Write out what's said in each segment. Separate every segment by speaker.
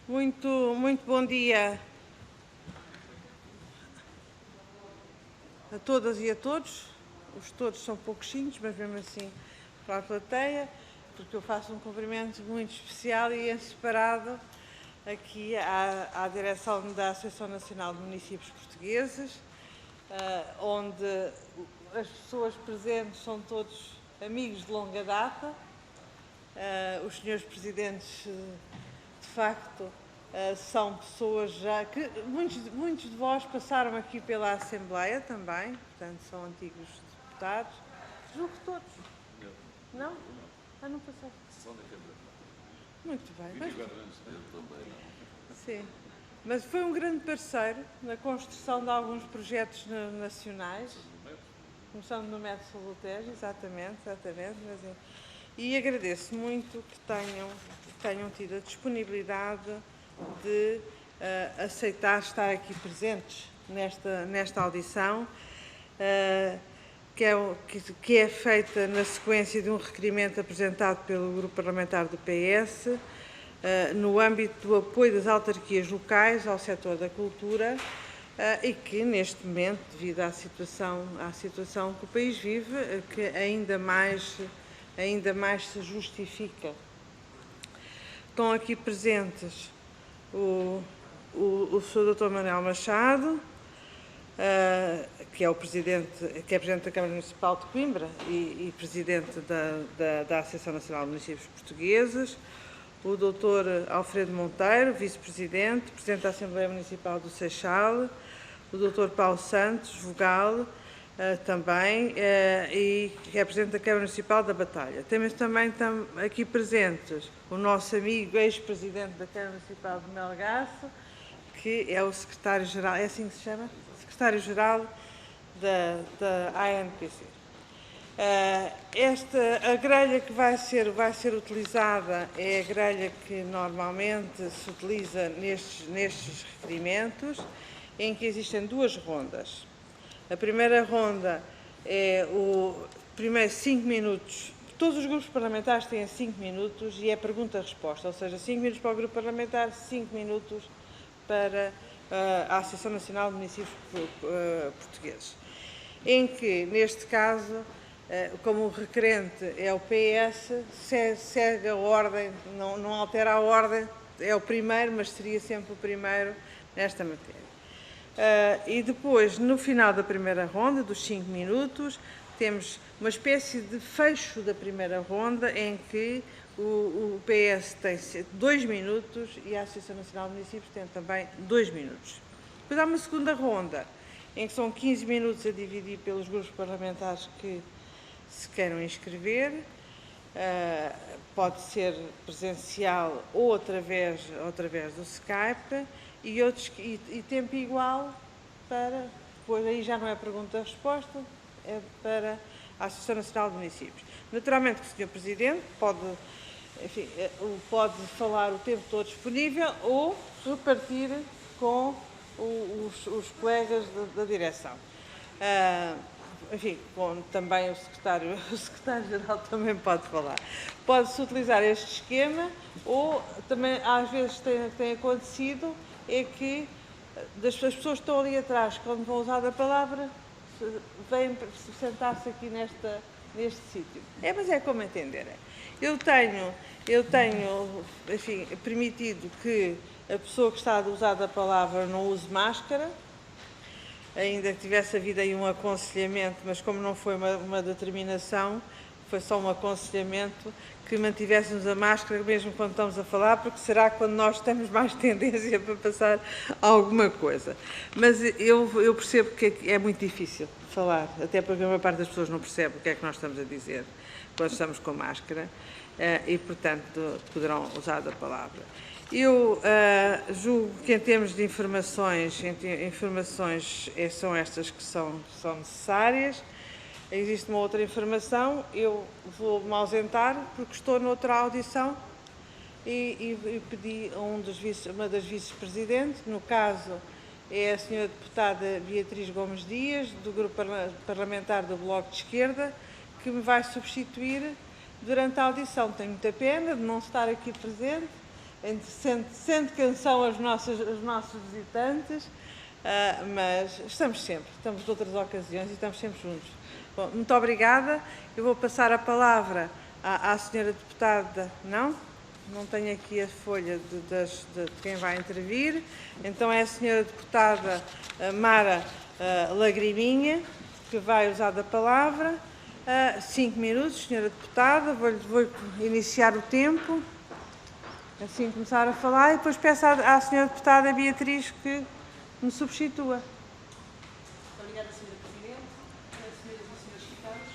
Speaker 1: Muito bom dia a todas e a todos. Os todos são pouquinhos, mas mesmo assim para a plateia, porque eu faço um cumprimento muito especial e em separado aqui à direção da Associação Nacional de Municípios Portugueses, onde as pessoas presentes são todos amigos de longa data. Os senhores presidentes, de facto, são pessoas já que muitos de vós passaram aqui pela Assembleia também, portanto são antigos deputados. Julgo que todos. Não? Não passaram. Muito bem.
Speaker 2: 24 anos também, não?
Speaker 1: Sim. Mas foi um grande parceiro na construção de alguns projetos nacionais. Começando no Método Solutejo, exatamente. E agradeço muito que tenham tido a disponibilidade de aceitar estar aqui presentes nesta audição, que é feita na sequência de um requerimento apresentado pelo Grupo Parlamentar do PS, no âmbito do apoio das autarquias locais ao setor da cultura, e que, neste momento, devido à situação que o país vive, que ainda mais se justifica. Estão aqui presentes o Sr. Dr. Manuel Machado, que é Presidente da Câmara Municipal de Coimbra e Presidente da Associação Nacional de Municípios Portugueses, o Dr. Alfredo Monteiro, Vice-Presidente, Presidente da Assembleia Municipal do Seixal, o Dr. Paulo Santos, vogal, também, e representante da Câmara Municipal da Batalha. Temos também aqui presentes o nosso amigo ex-presidente da Câmara Municipal de Melgaço, que é o secretário-geral, é assim que se chama? Secretário-geral da ANPC. A grelha que vai ser utilizada é a grelha que normalmente se utiliza nestes requerimentos, em que existem duas rondas. A primeira ronda é primeiro 5 minutos. Todos os grupos parlamentares têm 5 minutos e é pergunta-resposta, ou seja, 5 minutos para o grupo parlamentar, 5 minutos para a Associação Nacional de Municípios Portugueses. Em que, neste caso, como o requerente é o PS, segue a ordem, não altera a ordem, é o primeiro, mas seria sempre o primeiro nesta matéria. E depois, no final da primeira ronda, dos 5 minutos, temos uma espécie de fecho da primeira ronda em que o PS tem 2 minutos e a Associação Nacional de Municípios tem também 2 minutos. Depois há uma segunda ronda, em que são 15 minutos a dividir pelos grupos parlamentares que se queiram inscrever. Pode ser presencial ou através do Skype. E tempo igual para, depois aí já não é pergunta-resposta, é para a Associação Nacional de Municípios. Naturalmente que o Sr. Presidente pode falar o tempo todo disponível ou repartir com os colegas da direção. Também o secretário-geral também pode falar. Pode-se utilizar este esquema ou também às vezes tem acontecido é que as pessoas que estão ali atrás, quando vão usar a palavra, vêm sentar-se aqui neste sítio. Mas é como entenderem. Eu tenho permitido que a pessoa que está a usar a palavra não use máscara, ainda que tivesse havido aí um aconselhamento, mas como não foi uma determinação, foi só um aconselhamento, que mantivéssemos a máscara mesmo quando estamos a falar, porque será quando nós temos mais tendência para passar alguma coisa. Mas eu percebo que é muito difícil falar, até porque a maior parte das pessoas não percebe o que é que nós estamos a dizer quando estamos com máscara e, portanto, poderão usar a palavra. Eu julgo que em termos de informações são estas que são necessárias. Existe uma outra informação, eu vou-me ausentar porque estou noutra audição e pedi a uma das vice-presidentes, no caso é a senhora deputada Beatriz Gomes Dias, do Grupo Parlamentar do Bloco de Esquerda, que me vai substituir durante a audição. Tenho muita pena de não estar aqui presente, sendo quem são os nossos visitantes, mas estamos de outras ocasiões e estamos sempre juntos. Bom, muito obrigada. Eu vou passar a palavra à senhora deputada, não tenho aqui a folha de quem vai intervir, então é a senhora deputada Mara Lagriminha, que vai usar da palavra. 5 minutos, senhora deputada, vou iniciar o tempo, assim começar a falar, e depois peço à senhora deputada Beatriz que me substitua.
Speaker 3: Obrigada, senhora Presidente. Senhoras e senhores deputados.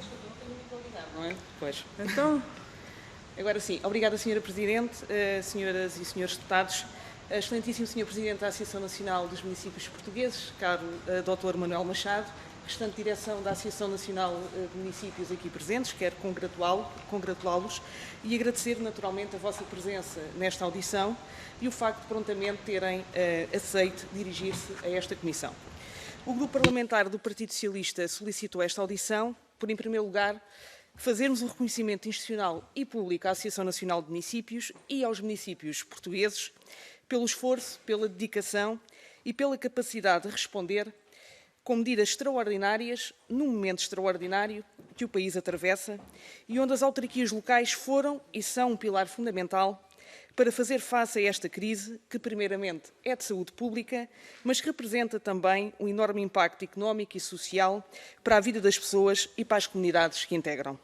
Speaker 3: Desculpa, não tenho muito ligado, não é? Pois.
Speaker 1: Então...
Speaker 3: Agora sim. Obrigada, senhora Presidente, senhoras e senhores deputados. Excelentíssimo senhor Presidente da Associação Nacional dos Municípios Portugueses, caro Dr. Manuel Machado, restante direção da Associação Nacional de Municípios aqui presentes, quero congratulá-los e agradecer naturalmente a vossa presença nesta audição e o facto de prontamente terem aceito dirigir-se a esta comissão. O Grupo Parlamentar do Partido Socialista solicitou esta audição por, em primeiro lugar, fazermos um reconhecimento institucional e público à Associação Nacional de Municípios e aos municípios portugueses pelo esforço, pela dedicação e pela capacidade de responder com medidas extraordinárias, num momento extraordinário que o país atravessa e onde as autarquias locais foram e são um pilar fundamental para fazer face a esta crise, que primeiramente é de saúde pública, mas que representa também um enorme impacto económico e social para a vida das pessoas e para as comunidades que integram.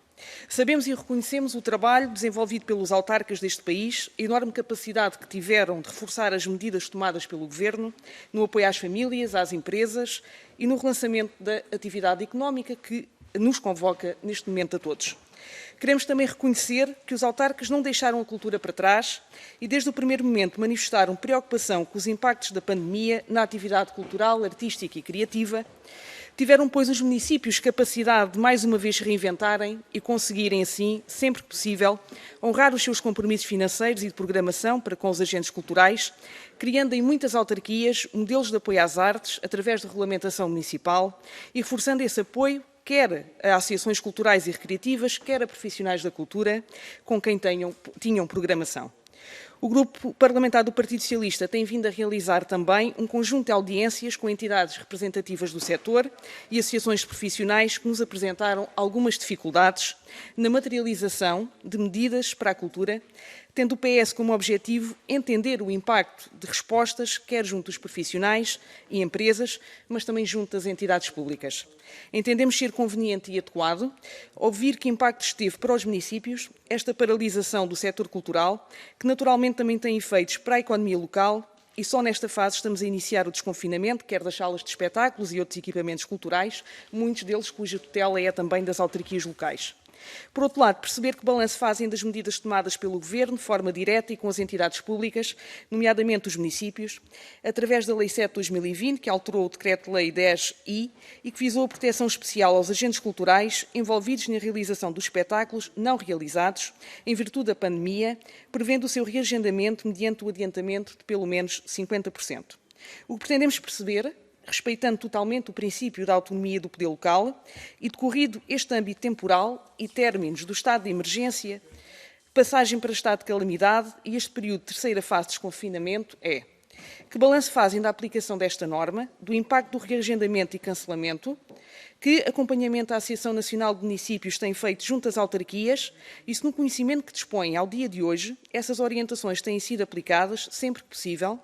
Speaker 3: Sabemos e reconhecemos o trabalho desenvolvido pelos autarcas deste país, a enorme capacidade que tiveram de reforçar as medidas tomadas pelo Governo no apoio às famílias, às empresas e no relançamento da atividade económica que nos convoca neste momento a todos. Queremos também reconhecer que os autarcas não deixaram a cultura para trás e, desde o primeiro momento, manifestaram preocupação com os impactos da pandemia na atividade cultural, artística e criativa. Tiveram, pois, os municípios capacidade de, mais uma vez, se reinventarem e conseguirem, assim, sempre que possível, honrar os seus compromissos financeiros e de programação para com os agentes culturais, criando em muitas autarquias modelos de apoio às artes através de regulamentação municipal e reforçando esse apoio quer a associações culturais e recreativas, quer a profissionais da cultura com quem tinham programação. O Grupo Parlamentar do Partido Socialista tem vindo a realizar também um conjunto de audiências com entidades representativas do setor e associações profissionais que nos apresentaram algumas dificuldades na materialização de medidas para a cultura, tendo o PS como objetivo entender o impacto de respostas, quer junto dos profissionais e empresas, mas também junto das entidades públicas. Entendemos ser conveniente e adequado ouvir que impactos teve para os municípios esta paralisação do setor cultural, que naturalmente também tem efeitos para a economia local, e só nesta fase estamos a iniciar o desconfinamento, quer das salas de espetáculos e outros equipamentos culturais, muitos deles cuja tutela é também das autarquias locais. Por outro lado, perceber que balanço fazem das medidas tomadas pelo Governo, de forma direta e com as entidades públicas, nomeadamente os municípios, através da Lei 7 de 2020, que alterou o Decreto-Lei 10I e que visou a proteção especial aos agentes culturais envolvidos na realização dos espetáculos não realizados, em virtude da pandemia, prevendo o seu reagendamento mediante o adiantamento de pelo menos 50%. O que pretendemos perceber, respeitando totalmente o princípio da autonomia do poder local e decorrido este âmbito temporal e términos do estado de emergência, passagem para estado de calamidade e este período de terceira fase de desconfinamento é: que balanço fazem da aplicação desta norma, do impacto do reagendamento e cancelamento, que acompanhamento a Associação Nacional de Municípios tem feito junto às autarquias e se no conhecimento que dispõem ao dia de hoje, essas orientações têm sido aplicadas sempre que possível,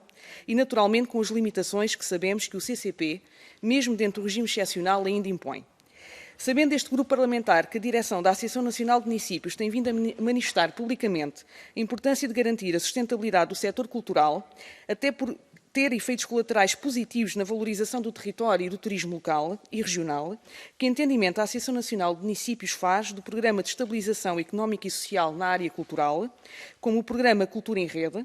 Speaker 3: e, naturalmente, com as limitações que sabemos que o CCP, mesmo dentro do regime excepcional, ainda impõe. Sabendo este grupo parlamentar que a direção da Associação Nacional de Municípios tem vindo a manifestar publicamente a importância de garantir a sustentabilidade do setor cultural, até por ter efeitos colaterais positivos na valorização do território e do turismo local e regional, que entendimento a Associação Nacional de Municípios faz do Programa de Estabilização Económica e Social na área cultural, como o Programa Cultura em Rede,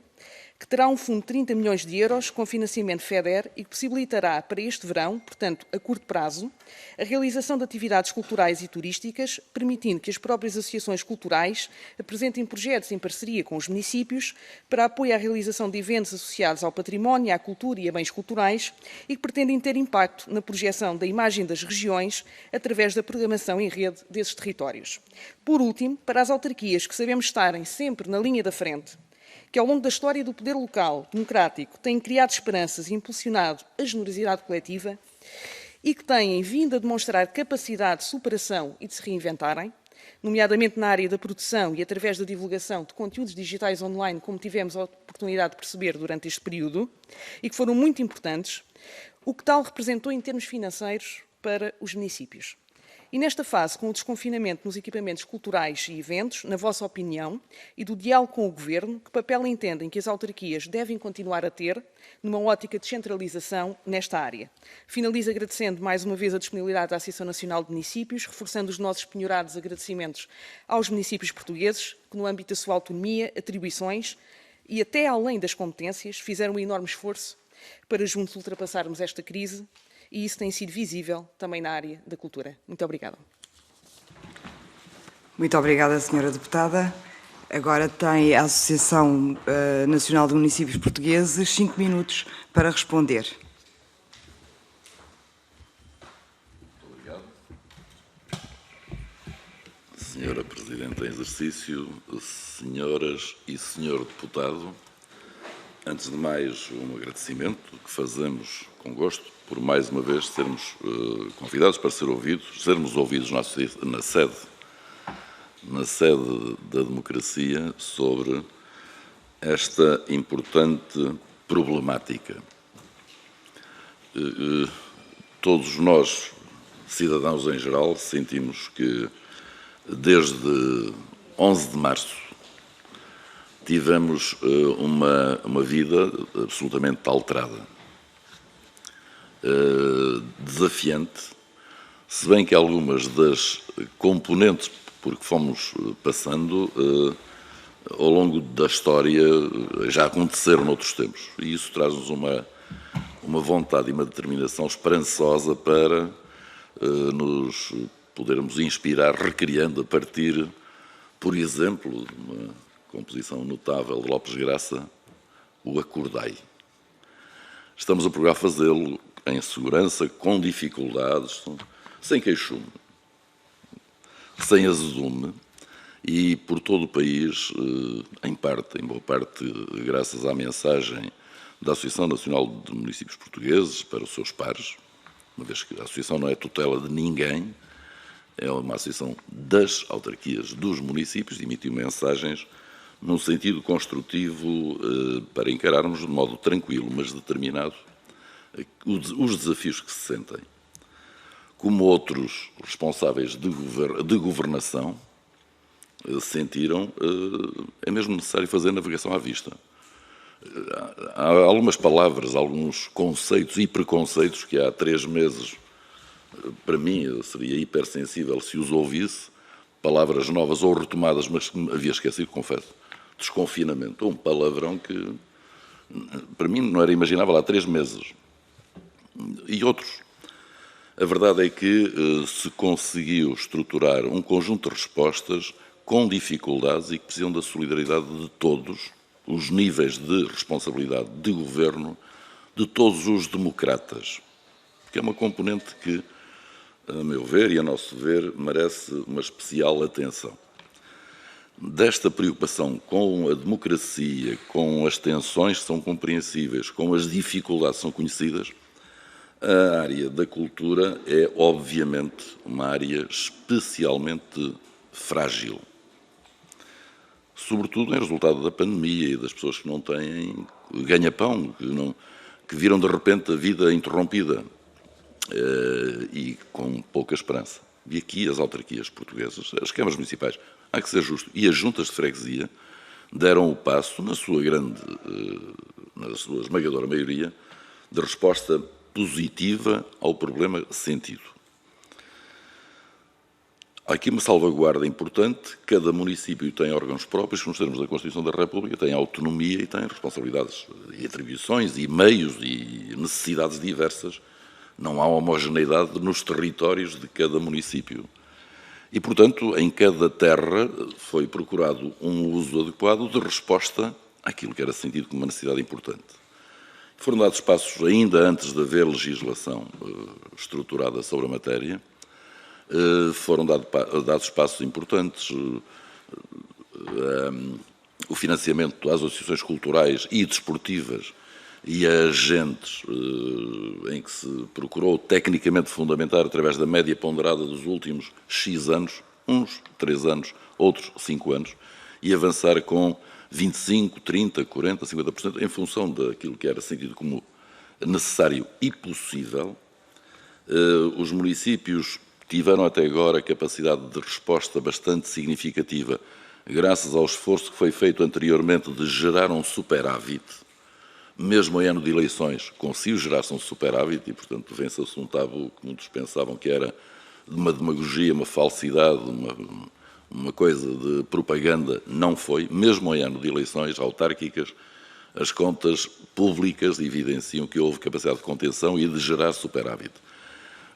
Speaker 3: que terá um fundo de 30 milhões de euros com financiamento FEDER e que possibilitará para este verão, portanto a curto prazo, a realização de atividades culturais e turísticas, permitindo que as próprias associações culturais apresentem projetos em parceria com os municípios para apoio à realização de eventos associados ao património, à cultura e a bens culturais e que pretendem ter impacto na projeção da imagem das regiões através da programação em rede desses territórios. Por último, para as autarquias que sabemos estarem sempre na linha da frente que ao longo da história do poder local democrático têm criado esperanças e impulsionado a generosidade coletiva e que têm vindo a demonstrar capacidade de superação e de se reinventarem, nomeadamente na área da produção e através da divulgação de conteúdos digitais online, como tivemos a oportunidade de perceber durante este período, e que foram muito importantes, o que tal representou em termos financeiros para os municípios. E nesta fase, com o desconfinamento nos equipamentos culturais e eventos, na vossa opinião, e do diálogo com o Governo, que papel entendem que as autarquias devem continuar a ter numa ótica de descentralização nesta área? Finalizo agradecendo mais uma vez a disponibilidade da Associação Nacional de Municípios, reforçando os nossos penhorados agradecimentos aos municípios portugueses, que no âmbito da sua autonomia, atribuições e até além das competências, fizeram um enorme esforço para juntos ultrapassarmos esta crise, e isso tem sido visível também na área da cultura. Muito obrigada.
Speaker 4: Muito obrigada, Sra. Deputada. Agora tem a Associação Nacional de Municípios Portugueses 5 minutos para responder.
Speaker 2: Obrigado. Senhora Presidente em exercício, senhoras e senhor deputado, antes de mais, um agradecimento que fazemos com gosto por mais uma vez sermos convidados para sermos ouvidos na sede da democracia sobre esta importante problemática. Todos nós, cidadãos em geral, sentimos que desde 11 de março tivemos uma vida absolutamente alterada, desafiante, se bem que algumas das componentes por que fomos passando ao longo da história já aconteceram noutros tempos. E isso traz-nos uma vontade e uma determinação esperançosa para nos podermos inspirar, recriando a partir, por exemplo, de uma composição notável de Lopes Graça, o Acordai. Estamos a procurar fazê-lo em segurança, com dificuldades, sem queixume, sem azedume, e por todo o país, em boa parte, graças à mensagem da Associação Nacional de Municípios Portugueses para os seus pares, uma vez que a Associação não é tutela de ninguém, é uma associação das autarquias, dos municípios, e emitiu mensagens num sentido construtivo para encararmos de modo tranquilo, mas determinado, os desafios que se sentem. Como outros responsáveis de governação sentiram, é mesmo necessário fazer navegação à vista. Há algumas palavras, alguns conceitos e preconceitos que há 3 meses, para mim, eu seria hipersensível se os ouvisse, palavras novas ou retomadas, mas que me havia esquecido, confesso. Desconfinamento, um palavrão que, para mim, não era imaginável há 3 meses. E outros. A verdade é que se conseguiu estruturar um conjunto de respostas com dificuldades e que precisam da solidariedade de todos os níveis de responsabilidade de governo, de todos os democratas, que é uma componente que, a meu ver e a nosso ver, merece uma especial atenção. Desta preocupação com a democracia, com as tensões que são compreensíveis, com as dificuldades que são conhecidas, a área da cultura é, obviamente, uma área especialmente frágil. Sobretudo em resultado da pandemia e das pessoas que não têm ganha-pão, que viram de repente a vida interrompida e com pouca esperança. E aqui as autarquias portuguesas, as câmaras municipais, há que ser justo, e as juntas de freguesia deram o passo, na sua esmagadora maioria, de resposta positiva ao problema sentido. Há aqui uma salvaguarda importante. Cada município tem órgãos próprios, nos termos da Constituição da República, tem autonomia e tem responsabilidades e atribuições e meios e necessidades diversas. Não há homogeneidade nos territórios de cada município. E, portanto, em cada terra foi procurado um uso adequado de resposta àquilo que era sentido como uma necessidade importante. Foram dados passos, ainda antes de haver legislação estruturada sobre a matéria, foram dados passos importantes. o financiamento às associações culturais e desportivas e a agentes em que se procurou tecnicamente fundamentar através da média ponderada dos últimos X anos, uns 3 anos, outros 5 anos, e avançar com 25%, 30%, 40%, 50% em função daquilo que era sentido como necessário e possível. Os municípios tiveram até agora capacidade de resposta bastante significativa, graças ao esforço que foi feito anteriormente de gerar um superávit. Mesmo em ano de eleições, conseguiu gerar-se um superávit e, portanto, venceu-se um tabu que muitos pensavam que era uma demagogia, uma falsidade, uma coisa de propaganda. Não foi. Mesmo em ano de eleições autárquicas, as contas públicas evidenciam que houve capacidade de contenção e de gerar superávit.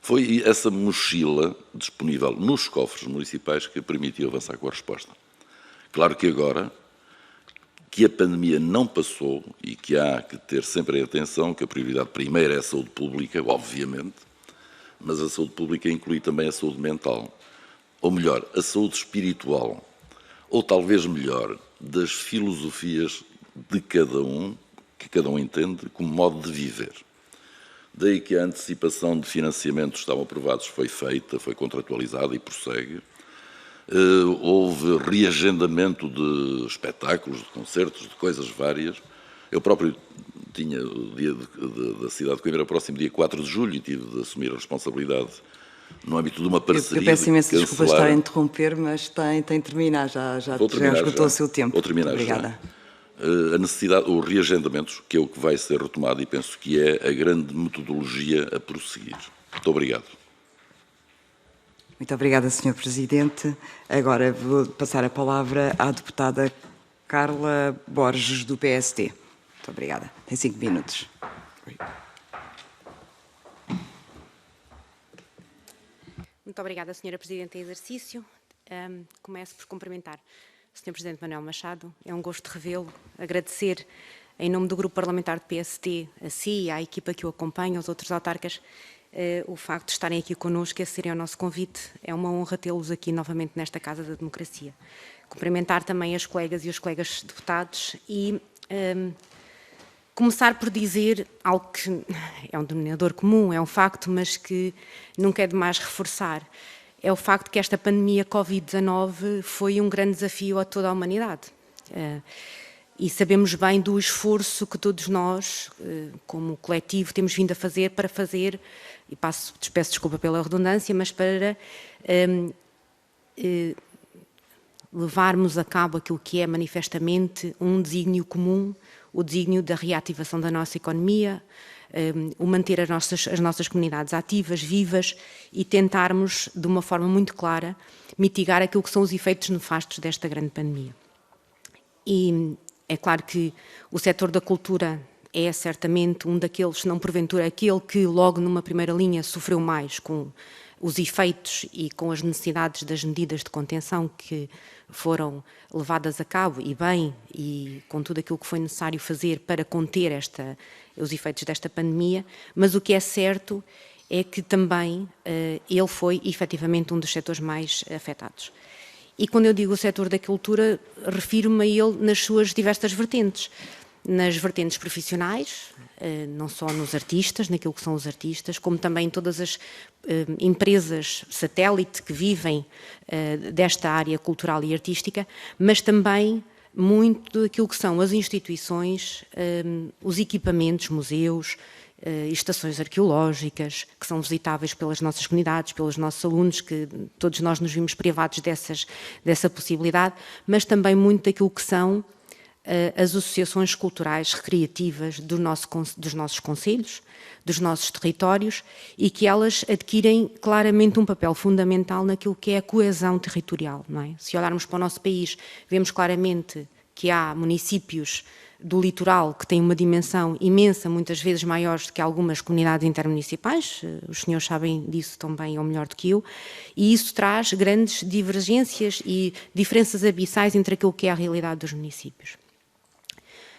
Speaker 2: Foi essa mochila disponível nos cofres municipais que permitiu avançar com a resposta. Claro que agora, que a pandemia não passou e que há que ter sempre em atenção que a prioridade primeira é a saúde pública, obviamente, mas a saúde pública inclui também a saúde mental, ou melhor, a saúde espiritual, ou talvez melhor, das filosofias de cada um, que cada um entende como modo de viver. Daí que a antecipação de financiamentos que estavam aprovados foi feita, foi contratualizada e prossegue. Houve reagendamento de espetáculos, de concertos, de coisas várias. Eu próprio tinha o dia da cidade de Coimbra próximo, dia 4 de julho, e tive de assumir a responsabilidade no âmbito de uma parceria.
Speaker 4: Eu peço imensa desculpa estar a interromper, mas tem de terminar, já esgotou o seu tempo.
Speaker 2: Vou terminar.
Speaker 4: Obrigada.
Speaker 2: A necessidade, os reagendamentos, que é o que vai ser retomado, e penso que é a grande metodologia a prosseguir. Muito obrigado.
Speaker 4: Muito obrigada, Sr. Presidente. Agora vou passar a palavra à deputada Carla Borges, do PSD. Muito obrigada. Tem 5 minutos.
Speaker 5: Muito obrigada, Sra. Presidente em exercício. Começo por cumprimentar o Sr. Presidente Manuel Machado. É um gosto revê-lo, agradecer em nome do Grupo Parlamentar do PSD, a si, à equipa que o acompanha, aos outros autarcas, o facto de estarem aqui connosco e acederem ao nosso convite. É uma honra tê-los aqui novamente nesta Casa da Democracia. Cumprimentar também as colegas e os colegas deputados e começar por dizer algo que é um denominador comum, é um facto, mas que nunca é demais reforçar. É o facto que esta pandemia Covid-19 foi um grande desafio a toda a humanidade. E sabemos bem do esforço que todos nós, como coletivo, temos vindo a fazer para fazer, e peço desculpa pela redundância, mas para levarmos a cabo aquilo que é manifestamente um desígnio comum, o desígnio da reativação da nossa economia, o manter as nossas comunidades ativas, vivas e tentarmos, de uma forma muito clara, mitigar aquilo que são os efeitos nefastos desta grande pandemia. E é claro que o setor da cultura é certamente um daqueles, se não porventura aquele que logo numa primeira linha sofreu mais com os efeitos e com as necessidades das medidas de contenção que foram levadas a cabo, e bem, e com tudo aquilo que foi necessário fazer para conter os efeitos desta pandemia, mas o que é certo é que também ele foi efetivamente um dos setores mais afetados. E quando eu digo o setor da cultura, refiro-me a ele nas suas diversas vertentes. Nas vertentes profissionais, não só nos artistas, naquilo que são os artistas, como também em todas as empresas satélite que vivem desta área cultural e artística, mas também muito daquilo que são as instituições, os equipamentos, museus, estações arqueológicas, que são visitáveis pelas nossas comunidades, pelos nossos alunos, que todos nós nos vimos privados dessa possibilidade, mas também muito daquilo que são as associações culturais recreativas dos nossos concelhos, dos nossos territórios, e que elas adquirem claramente um papel fundamental naquilo que é a coesão territorial, não é? Se olharmos para o nosso país, vemos claramente que há municípios do litoral que têm uma dimensão imensa, muitas vezes maiores do que algumas comunidades intermunicipais, os senhores sabem disso tão bem ou melhor do que eu, e isso traz grandes divergências e diferenças abissais entre aquilo que é a realidade dos municípios.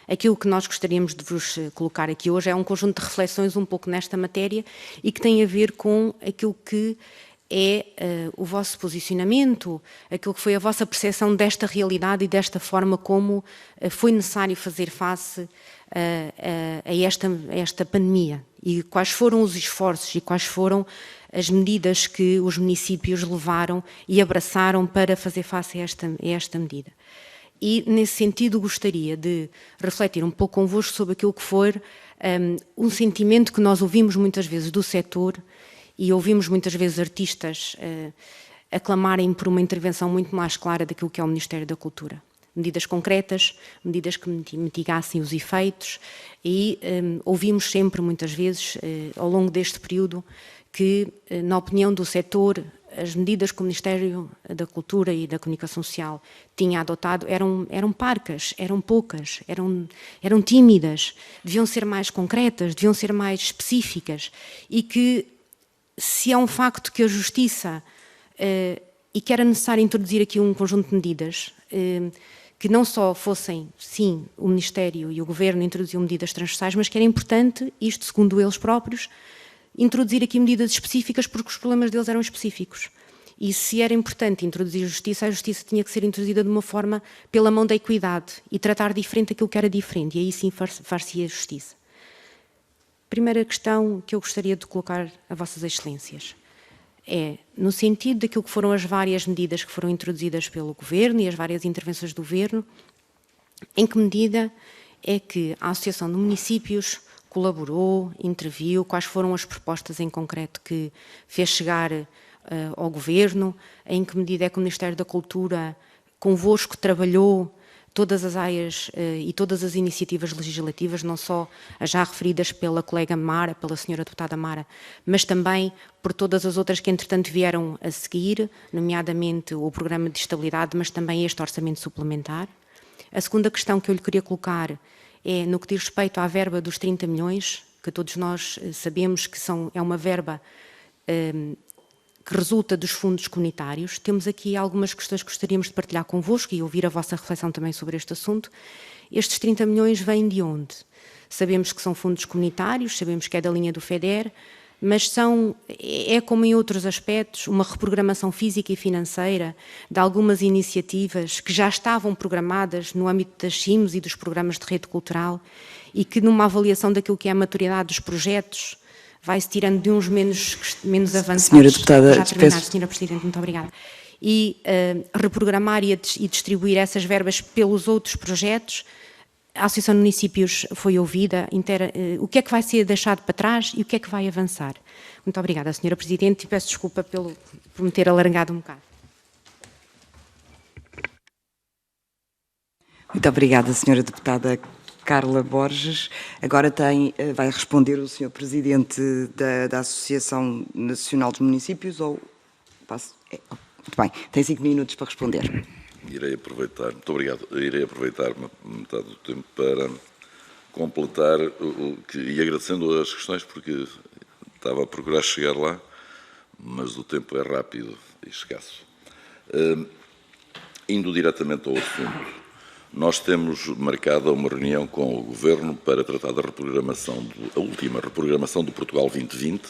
Speaker 5: Aquilo que nós gostaríamos de vos colocar aqui hoje é um conjunto de reflexões um pouco nesta matéria e que tem a ver com aquilo que é o vosso posicionamento, aquilo que foi a vossa percepção desta realidade e desta forma como foi necessário fazer face a esta pandemia, e quais foram os esforços e quais foram as medidas que os municípios levaram e abraçaram para fazer face a esta medida. E, nesse sentido, gostaria de refletir um pouco convosco sobre aquilo que for um sentimento que nós ouvimos muitas vezes do setor e ouvimos muitas vezes artistas aclamarem por uma intervenção muito mais clara daquilo que é o Ministério da Cultura. Medidas concretas, medidas que mitigassem os efeitos, e ouvimos sempre, muitas vezes, ao longo deste período, que, na opinião do setor, as medidas que o Ministério da Cultura e da Comunicação Social tinha adotado eram parcas, eram poucas, eram tímidas, deviam ser mais concretas, deviam ser mais específicas, e que, se é um facto que a Justiça, e que era necessário introduzir aqui um conjunto de medidas, que não só fossem, sim, o Ministério e o Governo introduziam medidas transversais, mas que era importante, isto segundo eles próprios, introduzir aqui medidas específicas porque os problemas deles eram específicos. E se era importante introduzir a Justiça tinha que ser introduzida de uma forma pela mão da equidade e tratar diferente aquilo que era diferente, e aí sim far-se-ia Justiça. Primeira questão que eu gostaria de colocar a Vossas Excelências é, no sentido daquilo que foram as várias medidas que foram introduzidas pelo Governo e as várias intervenções do Governo, em que medida é que a Associação de Municípios colaborou, interviu, quais foram as propostas em concreto que fez chegar ao Governo, em que medida é que o Ministério da Cultura convosco trabalhou todas as áreas e todas as iniciativas legislativas, não só as já referidas pela colega Mara, pela senhora deputada Mara, mas também por todas as outras que entretanto vieram a seguir, nomeadamente o Programa de Estabilidade, mas também este Orçamento Suplementar. A segunda questão que eu lhe queria colocar é no que diz respeito à verba dos 30 milhões, que todos nós sabemos que é uma verba que resulta dos fundos comunitários. Temos aqui algumas questões que gostaríamos de partilhar convosco e ouvir a vossa reflexão também sobre este assunto. Estes 30 milhões vêm de onde? Sabemos que são fundos comunitários, sabemos que é da linha do FEDER, mas é como em outros aspectos, uma reprogramação física e financeira de algumas iniciativas que já estavam programadas no âmbito das CIMs e dos programas de rede cultural, e que numa avaliação daquilo que é a maturidade dos projetos vai-se tirando de uns menos avançados.
Speaker 4: Senhora Deputada,
Speaker 5: já terminar, Senhora Presidente, muito obrigada. E reprogramar e distribuir essas verbas pelos outros projetos. A Associação de Municípios foi ouvida, o que é que vai ser deixado para trás e o que é que vai avançar. Muito obrigada, Senhora Presidente, e peço desculpa por me ter alargado um bocado.
Speaker 4: Muito obrigada, Senhora Deputada Carla Borges. Agora vai responder o Senhor Presidente da Associação Nacional dos Municípios, ou passo? Muito bem, tem 5 minutos para responder.
Speaker 2: Irei aproveitar, muito obrigado, irei aproveitar metade do tempo para completar e agradecendo as questões, porque estava a procurar chegar lá, mas o tempo é rápido e escasso. Indo diretamente ao assunto, nós temos marcada uma reunião com o Governo para tratar da reprogramação, a última reprogramação do Portugal 2020.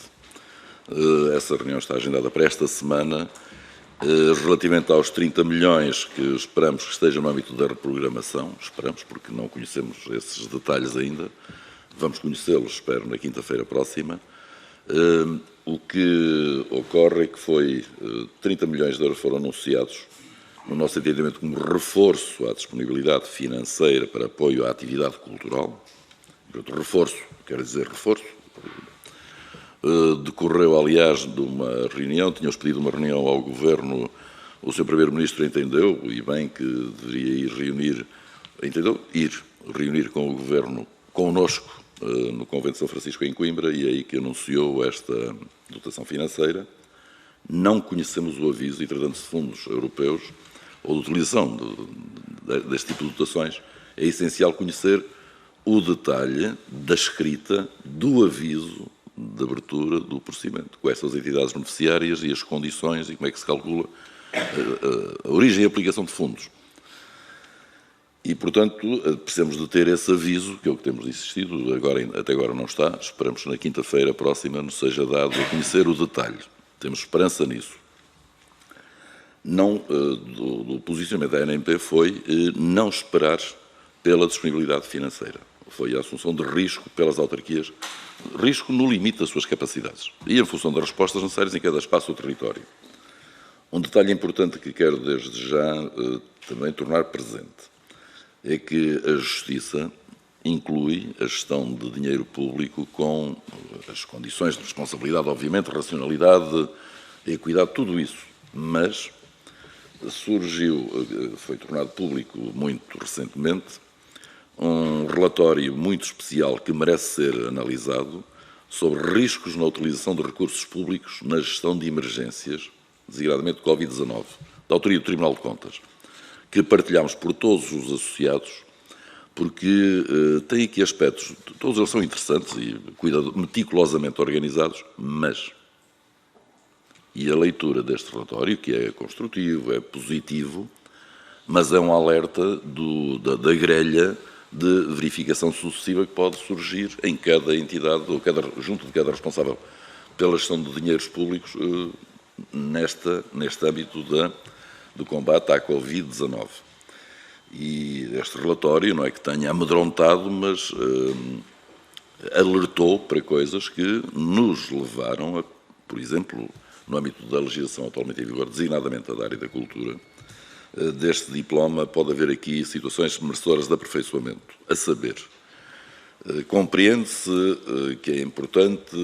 Speaker 2: Essa reunião está agendada para esta semana. Relativamente aos 30 milhões que esperamos que esteja no âmbito da reprogramação, esperamos porque não conhecemos esses detalhes ainda, vamos conhecê-los, espero, na quinta-feira próxima. O que ocorre é que 30 milhões de euros foram anunciados, no nosso entendimento, como reforço à disponibilidade financeira para apoio à atividade cultural. Reforço, quer dizer reforço. Decorreu, aliás, de uma reunião, tínhamos pedido uma reunião ao Governo, o Sr. Primeiro-Ministro entendeu, e bem, que deveria ir reunir com o Governo, connosco, no Convento de São Francisco, em Coimbra, e é aí que anunciou esta dotação financeira. Não conhecemos o aviso, e tratando-se de fundos europeus, ou de utilização deste tipo de dotações, é essencial conhecer o detalhe da escrita do aviso de abertura do procedimento, quais são as entidades beneficiárias e as condições e como é que se calcula a origem e a aplicação de fundos. E, portanto, precisamos de ter esse aviso, que é o que temos insistido, até agora não está, esperamos que na quinta-feira próxima nos seja dado a conhecer o detalhe. temos esperança nisso. Não, do posicionamento da ANMP foi não esperar pela disponibilidade financeira. Foi a assunção de risco pelas autarquias, risco no limite das suas capacidades e em função das respostas necessárias em cada espaço ou território. Um detalhe importante que quero desde já também tornar presente é que a Justiça inclui a gestão de dinheiro público com as condições de responsabilidade, obviamente, racionalidade, equidade, tudo isso, mas surgiu, foi tornado público muito recentemente, um relatório muito especial que merece ser analisado sobre riscos na utilização de recursos públicos na gestão de emergências, designadamente Covid-19, da autoria do Tribunal de Contas, que partilhamos por todos os associados, porque tem aqui aspectos, todos eles são interessantes e meticulosamente organizados, mas, e a leitura deste relatório, que é construtivo, é positivo, mas é um alerta da grelha de verificação sucessiva que pode surgir em cada entidade, ou junto de cada responsável pela gestão de dinheiros públicos neste âmbito do combate à Covid-19. E este relatório não é que tenha amedrontado, mas alertou para coisas que nos levaram a, por exemplo, no âmbito da legislação atualmente em vigor, designadamente da área da cultura, deste diploma pode haver aqui situações merecedoras de aperfeiçoamento, a saber, compreende-se que é importante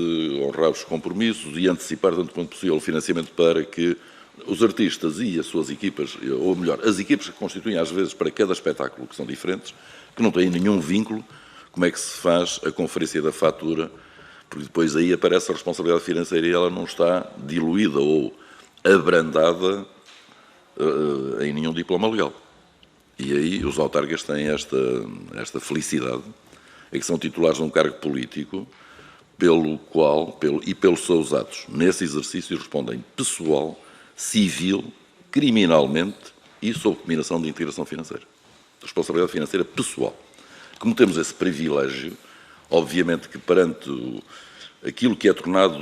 Speaker 2: honrar os compromissos e antecipar tanto quanto possível o financiamento para que os artistas e as suas equipas, ou melhor, as equipas que constituem às vezes para cada espetáculo, que são diferentes, que não têm nenhum vínculo, como é que se faz a conferência da fatura, porque depois aí aparece a responsabilidade financeira e ela não está diluída ou abrandada em nenhum diploma legal. E aí os autarcas têm esta felicidade, é que são titulares de um cargo político pelo qual, e pelos seus atos, nesse exercício respondem pessoal, civil, criminalmente e sob combinação de integração financeira. Responsabilidade financeira pessoal. Como temos esse privilégio, obviamente que perante aquilo que é tornado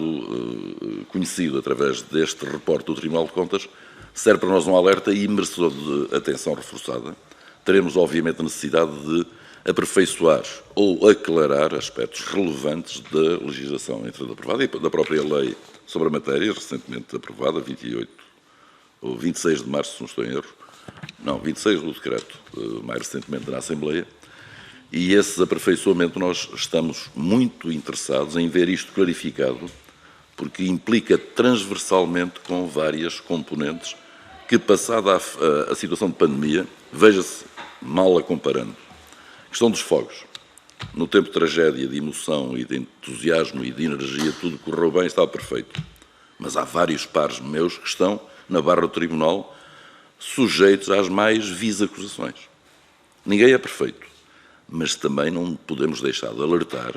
Speaker 2: conhecido através deste reporte do Tribunal de Contas, serve para nós um alerta e merecedor de atenção reforçada. Teremos, obviamente, a necessidade de aperfeiçoar ou aclarar aspectos relevantes da legislação entrada aprovada e da própria lei sobre a matéria, recentemente aprovada, 28 ou 26 de março, se não estou em erro, não, 26 do decreto, mais recentemente na Assembleia, e esse aperfeiçoamento nós estamos muito interessados em ver isto clarificado, porque implica transversalmente com várias componentes que, passada a situação de pandemia, veja-se mal a comparando. A questão dos fogos. No tempo de tragédia, de emoção e de entusiasmo e de energia, tudo correu bem, estava perfeito. Mas há vários pares meus que estão na barra do tribunal sujeitos às mais vis acusações. Ninguém é perfeito, mas também não podemos deixar de alertar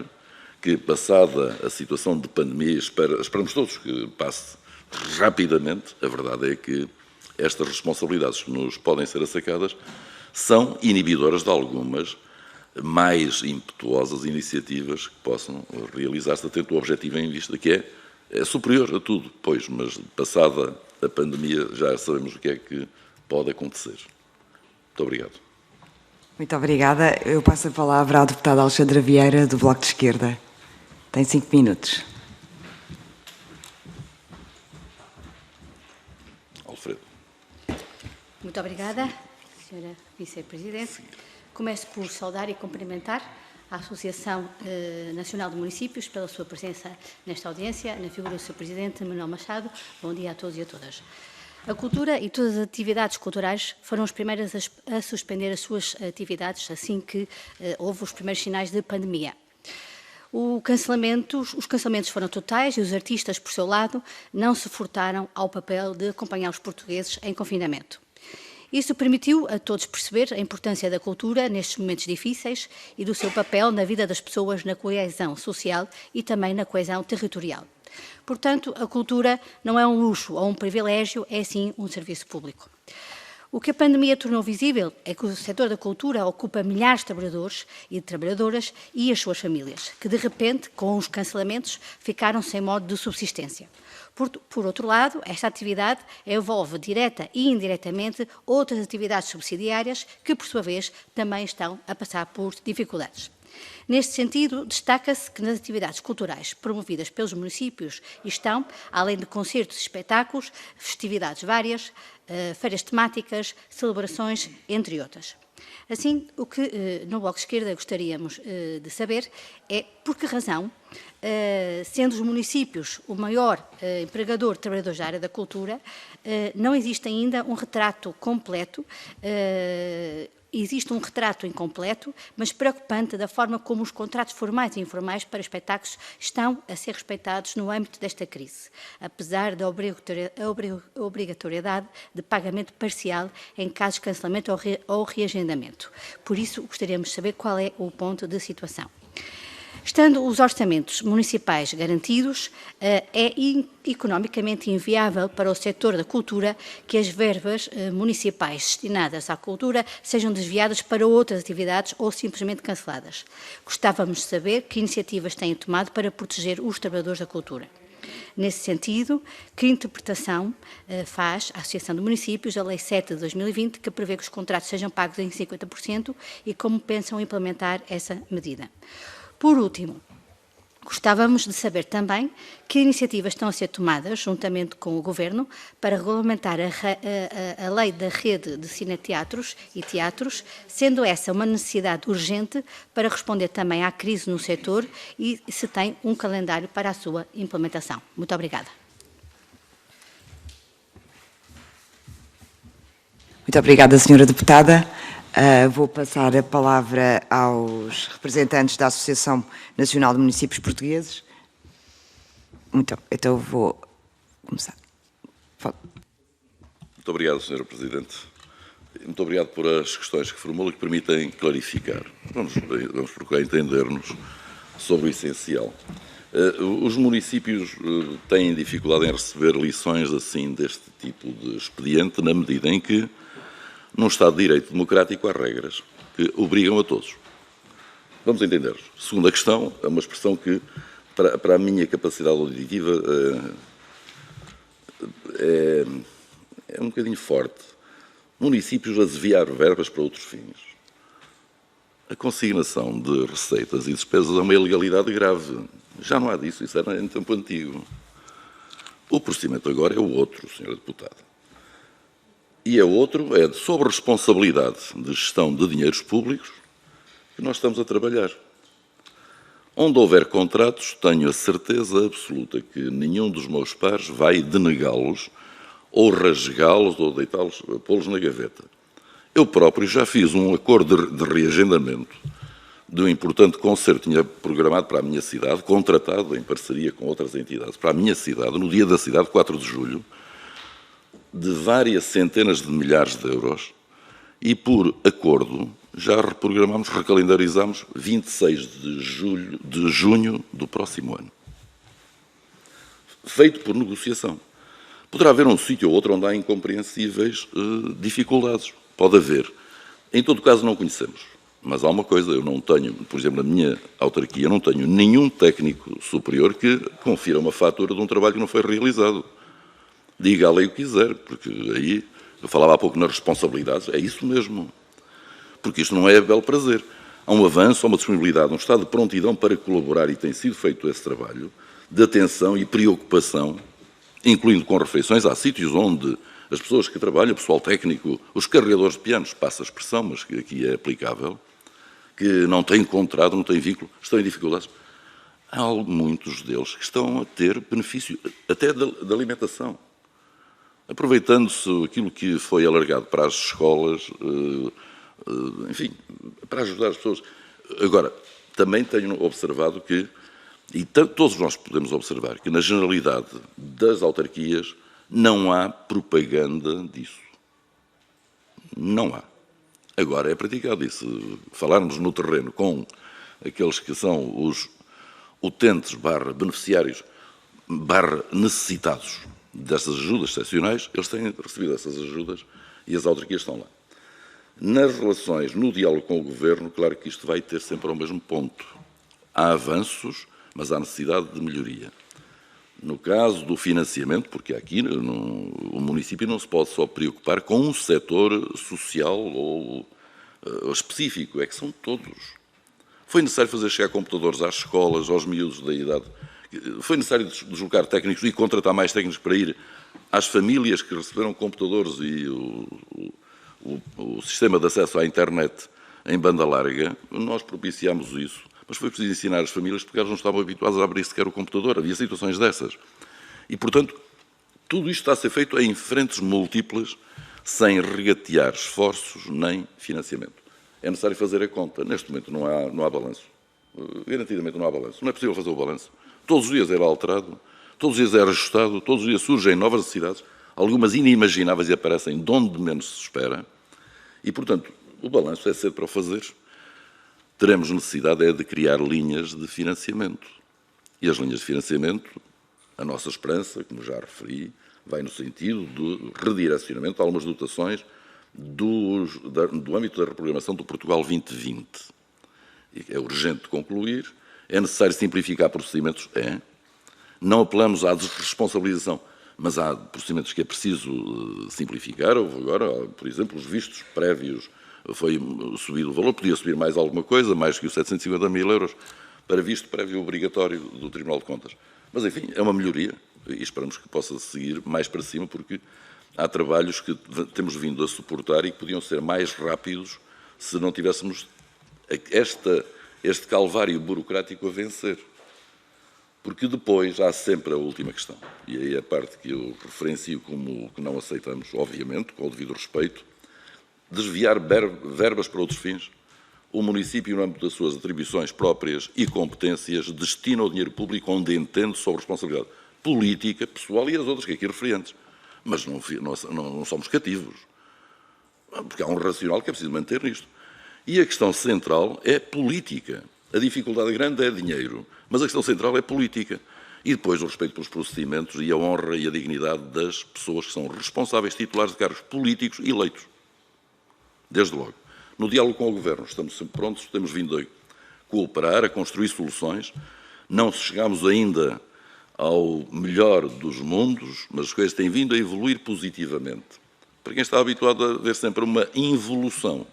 Speaker 2: que, passada a situação de pandemia, esperamos todos que passe rapidamente, a verdade é que estas responsabilidades que nos podem ser assacadas são inibidoras de algumas mais impetuosas iniciativas que possam realizar-se, atento ao objetivo em vista, que é superior a tudo, pois, mas passada a pandemia já sabemos o que é que pode acontecer. Muito obrigado.
Speaker 4: Muito obrigada. Eu passo a palavra à deputada Alexandra Vieira, do Bloco de Esquerda. Tem 5 minutos.
Speaker 2: Alfredo.
Speaker 6: Muito obrigada, Sra. Vice-Presidente. Começo por saudar e cumprimentar a Associação Nacional de Municípios pela sua presença nesta audiência, na figura do Sr. Presidente, Manuel Machado. Bom dia a todos e a todas. A cultura e todas as atividades culturais foram as primeiras a suspender as suas atividades assim que houve os primeiros sinais de pandemia. Os cancelamentos foram totais e os artistas, por seu lado, não se furtaram ao papel de acompanhar os portugueses em confinamento. Isso permitiu a todos perceber a importância da cultura nestes momentos difíceis e do seu papel na vida das pessoas, na coesão social e também na coesão territorial. Portanto, a cultura não é um luxo ou um privilégio, é sim um serviço público. O que a pandemia tornou visível é que o setor da cultura ocupa milhares de trabalhadores e de trabalhadoras e as suas famílias, que de repente, com os cancelamentos, ficaram sem modo de subsistência. Por outro lado, esta atividade envolve direta e indiretamente outras atividades subsidiárias que, por sua vez, também estão a passar por dificuldades. Neste sentido, destaca-se que nas atividades culturais promovidas pelos municípios estão, além de concertos e espetáculos, festividades várias, feiras temáticas, celebrações, entre outras. Assim, o que no Bloco de Esquerda gostaríamos de saber é por que razão, sendo os municípios o maior empregador de trabalhadores da área da cultura, não existe ainda um retrato completo. Existe um retrato incompleto, mas preocupante da forma como os contratos formais e informais para espetáculos estão a ser respeitados no âmbito desta crise, apesar da obrigatoriedade de pagamento parcial em casos de cancelamento ou reagendamento. Por isso, gostaríamos de saber qual é o ponto de situação. Estando os orçamentos municipais garantidos, é economicamente inviável para o setor da cultura que as verbas municipais destinadas à cultura sejam desviadas para outras atividades ou simplesmente canceladas. Gostávamos de saber que iniciativas têm tomado para proteger os trabalhadores da cultura. Nesse sentido, que interpretação faz a Associação de Municípios, a Lei 7 de 2020, que prevê que os contratos sejam pagos em 50% e como pensam implementar essa medida? Por último, gostávamos de saber também que iniciativas estão a ser tomadas, juntamente com o Governo, para regulamentar a lei da rede de cineteatros e teatros, sendo essa uma necessidade urgente para responder também à crise no setor e se tem um calendário para a sua implementação. Muito obrigada.
Speaker 4: Muito obrigada, Sra. Deputada. Vou passar a palavra aos representantes da Associação Nacional de Municípios Portugueses. Então vou começar.
Speaker 2: Muito obrigado, Sra. Presidente. Muito obrigado por as questões que formula e que permitem clarificar. Vamos procurar entender-nos sobre o essencial. Os municípios têm dificuldade em receber lições assim deste tipo de expediente, na medida em que, num Estado de Direito democrático, há regras que obrigam a todos. Vamos entender. Segunda questão, é uma expressão que, para a minha capacidade auditiva, é um bocadinho forte. Municípios a desviar verbas para outros fins. A consignação de receitas e despesas é uma ilegalidade grave. Já não há disso, isso era em tempo antigo. O procedimento agora é o outro, Sra. Deputada. E é outro, é sobre responsabilidade de gestão de dinheiros públicos que nós estamos a trabalhar. Onde houver contratos, tenho a certeza absoluta que nenhum dos meus pares vai denegá-los ou rasgá-los ou deitá-los, pô-los na gaveta. Eu próprio já fiz um acordo de reagendamento de um importante concerto que tinha programado para a minha cidade, contratado em parceria com outras entidades, para a minha cidade, no dia da cidade, 4 de julho, de várias centenas de milhares de euros, e por acordo já reprogramamos, recalendarizamos 26 de junho do próximo ano. Feito por negociação. Poderá haver um sítio ou outro onde há incompreensíveis dificuldades. Pode haver. Em todo caso, não conhecemos. Mas há uma coisa, eu não tenho, por exemplo, na minha autarquia, não tenho nenhum técnico superior que confira uma fatura de um trabalho que não foi realizado. Diga a lei o que quiser, porque aí, eu falava há pouco nas responsabilidades, é isso mesmo. Porque isto não é bel prazer. Há um avanço, há uma disponibilidade, um estado de prontidão para colaborar, e tem sido feito esse trabalho de atenção e preocupação, incluindo com refeições. Há sítios onde as pessoas que trabalham, o pessoal técnico, os carregadores de pianos, passa a expressão, mas que aqui é aplicável, que não têm contrato, não têm vínculo, estão em dificuldades. Há muitos deles que estão a ter benefício até da alimentação. Aproveitando-se aquilo que foi alargado para as escolas, enfim, para ajudar as pessoas. Agora, também tenho observado que, e todos nós podemos observar, que na generalidade das autarquias não há propaganda disso. Não há. Agora é praticado isso. Falarmos no terreno com aqueles que são os utentes /beneficiários /necessitados destas ajudas excepcionais, eles têm recebido essas ajudas e as autarquias estão lá. Nas relações, no diálogo com o Governo, claro que isto vai ter sempre ao mesmo ponto. Há avanços, mas há necessidade de melhoria. No caso do financiamento, porque aqui o município não se pode só preocupar com um setor social ou específico, é que são todos. Foi necessário fazer chegar computadores às escolas, aos miúdos da idade. Foi necessário deslocar técnicos e contratar mais técnicos para ir às famílias que receberam computadores e o sistema de acesso à internet em banda larga. Nós propiciámos isso, mas foi preciso ensinar as famílias porque elas não estavam habituadas a abrir sequer o computador. Havia situações dessas. E, portanto, tudo isto está a ser feito em frentes múltiplas, sem regatear esforços nem financiamento. É necessário fazer a conta. Neste momento não há balanço. Garantidamente não há balanço. Não é possível fazer o balanço. Todos os dias era alterado, todos os dias era ajustado, todos os dias surgem novas necessidades, algumas inimagináveis e aparecem de onde menos se espera. E, portanto, o balanço é cedo para o fazer. Teremos necessidade de criar linhas de financiamento. E as linhas de financiamento, a nossa esperança, como já referi, vai no sentido do redirecionamento de algumas dotações do âmbito da reprogramação do Portugal 2020. É urgente concluir, é necessário simplificar procedimentos, Não apelamos à desresponsabilização, mas há procedimentos que é preciso simplificar. Houve agora, por exemplo, os vistos prévios, foi subido o valor, podia subir mais alguma coisa, mais que os 750 mil euros, para visto prévio obrigatório do Tribunal de Contas. Mas, enfim, é uma melhoria e esperamos que possa seguir mais para cima, porque há trabalhos que temos vindo a suportar e que podiam ser mais rápidos se não tivéssemos este calvário burocrático a vencer. Porque depois há sempre a última questão, e aí é a parte que eu referencio como que não aceitamos, obviamente, com o devido respeito, desviar verbas para outros fins. O município, no âmbito das suas atribuições próprias e competências, destina o dinheiro público onde entende sob responsabilidade política, pessoal e as outras que aqui referi antes. Mas não somos cativos, porque há um racional que é preciso manter nisto. E a questão central é política. A dificuldade grande é dinheiro, mas a questão central é política. E depois o respeito pelos procedimentos e a honra e a dignidade das pessoas que são responsáveis titulares de cargos políticos eleitos. Desde logo. No diálogo com o Governo estamos sempre prontos, temos vindo a cooperar, a construir soluções. Não chegamos ainda ao melhor dos mundos, mas as coisas têm vindo a evoluir positivamente. Para quem está habituado a ver sempre uma involução,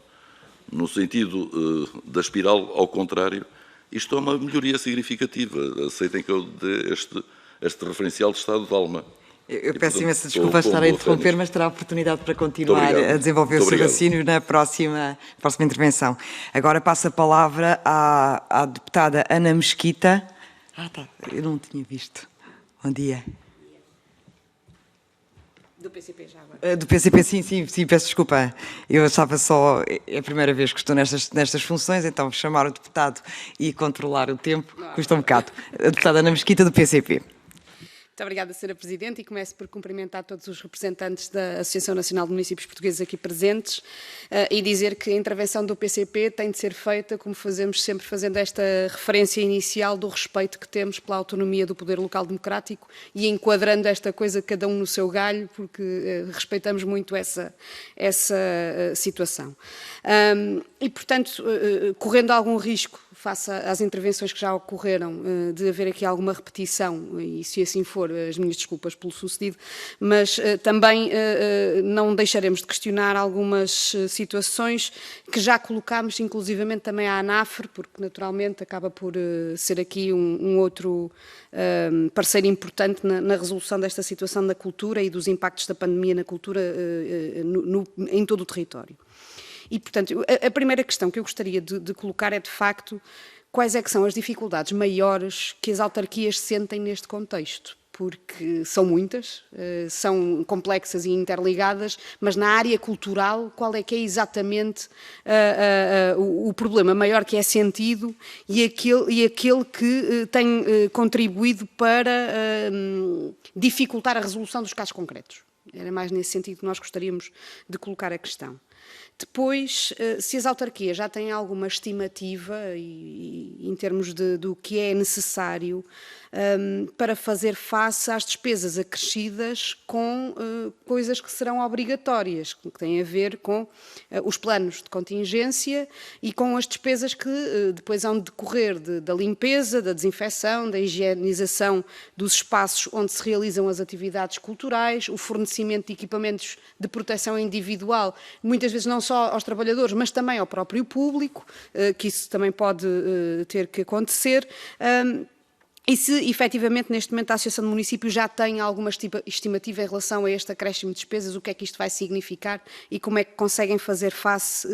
Speaker 2: no sentido da espiral ao contrário, isto é uma melhoria significativa. Aceitem que eu dê este referencial de estado de alma.
Speaker 4: Eu peço imensa desculpa estar a interromper, mas terá a oportunidade para continuar a desenvolver o seu raciocínio na próxima intervenção. Agora passo a palavra à deputada Ana Mesquita. Eu não tinha visto. Bom dia.
Speaker 3: Do PCP já agora.
Speaker 4: Do PCP, sim, peço desculpa. Eu achava só, é a primeira vez que estou nestas funções, então chamar o deputado e controlar o tempo custa um bocado. A deputada Ana Mesquita, do PCP.
Speaker 7: Muito obrigada, Sra. Presidente, e começo por cumprimentar todos os representantes da Associação Nacional de Municípios Portugueses aqui presentes e dizer que a intervenção do PCP tem de ser feita como fazemos sempre, fazendo esta referência inicial do respeito que temos pela autonomia do poder local democrático e enquadrando esta coisa cada um no seu galho, porque respeitamos muito essa situação. E, portanto, correndo algum risco face às intervenções que já ocorreram, de haver aqui alguma repetição, e se assim for, as minhas desculpas pelo sucedido, mas também não deixaremos de questionar algumas situações que já colocámos, inclusivamente também à ANAFRE, porque naturalmente acaba por ser aqui um outro parceiro importante na resolução desta situação da cultura e dos impactos da pandemia na cultura em todo o território. E, portanto, a primeira questão que eu gostaria de colocar é, de facto, quais é que são as dificuldades maiores que as autarquias sentem neste contexto, porque são muitas, são complexas e interligadas, mas na área cultural, qual é que é exatamente o problema maior que é sentido e aquele que tem contribuído para dificultar a resolução dos casos concretos? Era mais nesse sentido que nós gostaríamos de colocar a questão. Depois, se as autarquias já têm alguma estimativa em termos do que é necessário para fazer face às despesas acrescidas com coisas que serão obrigatórias, que têm a ver com os planos de contingência e com as despesas que depois hão de decorrer da limpeza, da desinfecção, da higienização dos espaços onde se realizam as atividades culturais, o fornecimento de equipamentos de proteção individual, muitas vezes não só aos trabalhadores, mas também ao próprio público, que isso também pode ter que acontecer. E se, efetivamente, neste momento a Associação de Municípios já tem alguma estimativa em relação a este acréscimo de despesas, o que é que isto vai significar e como é que conseguem fazer face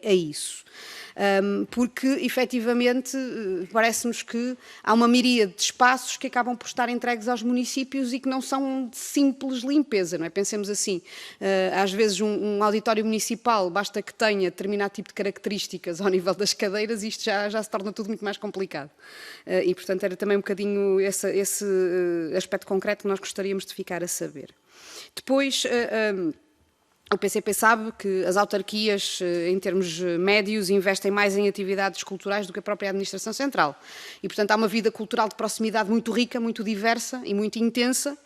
Speaker 7: a isso? Porque, efetivamente, parece-nos que há uma miríade de espaços que acabam por estar entregues aos municípios e que não são de simples limpeza, não é? Pensemos assim, às vezes um auditório municipal basta que tenha determinado tipo de características ao nível das cadeiras e isto já se torna tudo muito mais complicado. E, portanto, era também um bocadinho esse aspecto concreto que nós gostaríamos de ficar a saber. Depois, o PCP sabe que as autarquias, em termos médios, investem mais em atividades culturais do que a própria administração central. E, portanto, há uma vida cultural de proximidade muito rica, muito diversa e muito intensa.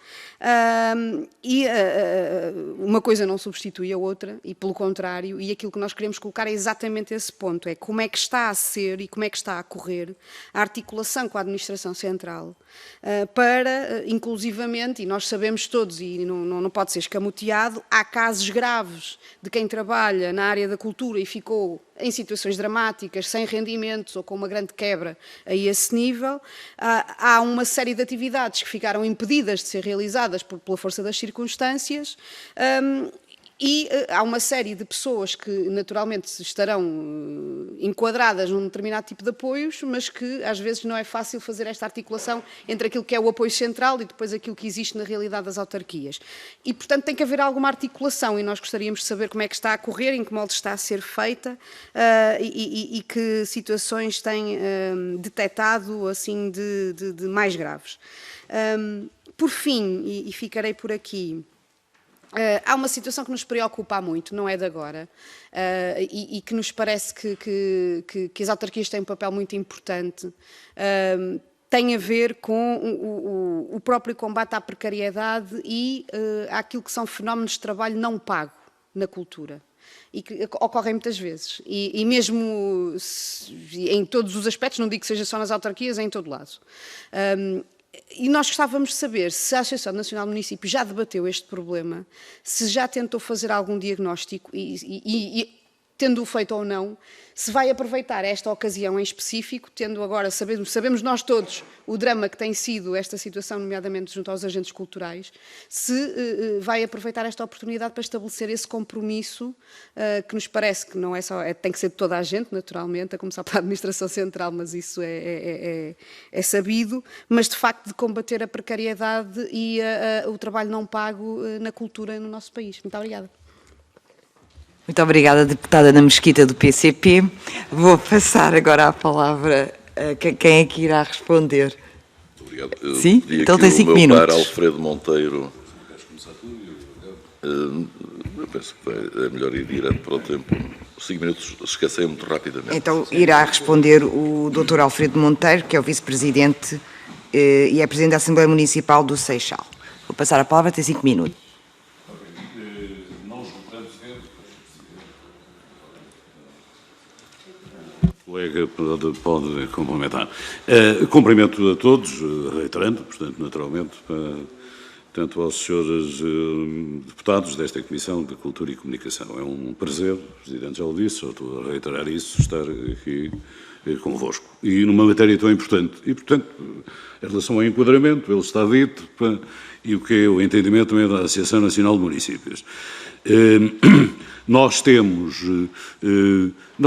Speaker 7: Uma coisa não substitui a outra, e pelo contrário, e aquilo que nós queremos colocar é exatamente esse ponto, é como é que está a ser e como é que está a correr a articulação com a administração central para, inclusivamente, e nós sabemos todos, e não pode ser escamoteado, há casos graves de quem trabalha na área da cultura e ficou em situações dramáticas, sem rendimentos ou com uma grande quebra a esse nível. Há uma série de atividades que ficaram impedidas de ser realizadas pela força das circunstâncias. E há uma série de pessoas que naturalmente estarão enquadradas num determinado tipo de apoios, mas que às vezes não é fácil fazer esta articulação entre aquilo que é o apoio central e depois aquilo que existe na realidade das autarquias. E, portanto, tem que haver alguma articulação e nós gostaríamos de saber como é que está a correr, em que molde está a ser feita e que situações têm detectado assim de mais graves. Por fim, e ficarei por aqui, há uma situação que nos preocupa muito, não é de agora, e que nos parece que as autarquias têm um papel muito importante, tem a ver com o próprio combate à precariedade e àquilo que são fenómenos de trabalho não pago na cultura. E que ocorrem muitas vezes, e mesmo em todos os aspectos, não digo que seja só nas autarquias, é em todo lado. E nós gostávamos de saber se a Associação Nacional de Municípios já debateu este problema, se já tentou fazer algum diagnóstico e tendo-o feito ou não, se vai aproveitar esta ocasião em específico, tendo agora, sabemos nós todos o drama que tem sido esta situação, nomeadamente junto aos agentes culturais, se vai aproveitar esta oportunidade para estabelecer esse compromisso que nos parece que não é só, tem que ser de toda a gente, naturalmente, a começar pela administração central, mas isso é sabido, mas de facto de combater a precariedade e o trabalho não pago na cultura no nosso país. Muito obrigada.
Speaker 4: Muito obrigada, deputada Ana Mesquita, do PCP. Vou passar agora a palavra a quem é que irá responder.
Speaker 2: Muito obrigado.
Speaker 4: Sim? Então tem 5 minutos.
Speaker 2: O meu par, Alfredo Monteiro. Eu penso que é melhor ir direto para o tempo. 5 minutos esquecem muito rapidamente.
Speaker 4: Então irá responder o Dr. Alfredo Monteiro, que é o vice-presidente e é presidente da Assembleia Municipal do Seixal. Vou passar a palavra, tem 5 minutos.
Speaker 8: O colega pode complementar. Cumprimento a todos, reiterando, portanto, naturalmente, tanto aos senhores deputados desta Comissão de Cultura e Comunicação. É um prazer, o Presidente já o disse, só estou a reiterar isso, estar aqui convosco. E numa matéria tão importante. E, portanto, em relação ao enquadramento, ele está dito, e o que é o entendimento também da Associação Nacional de Municípios. Nós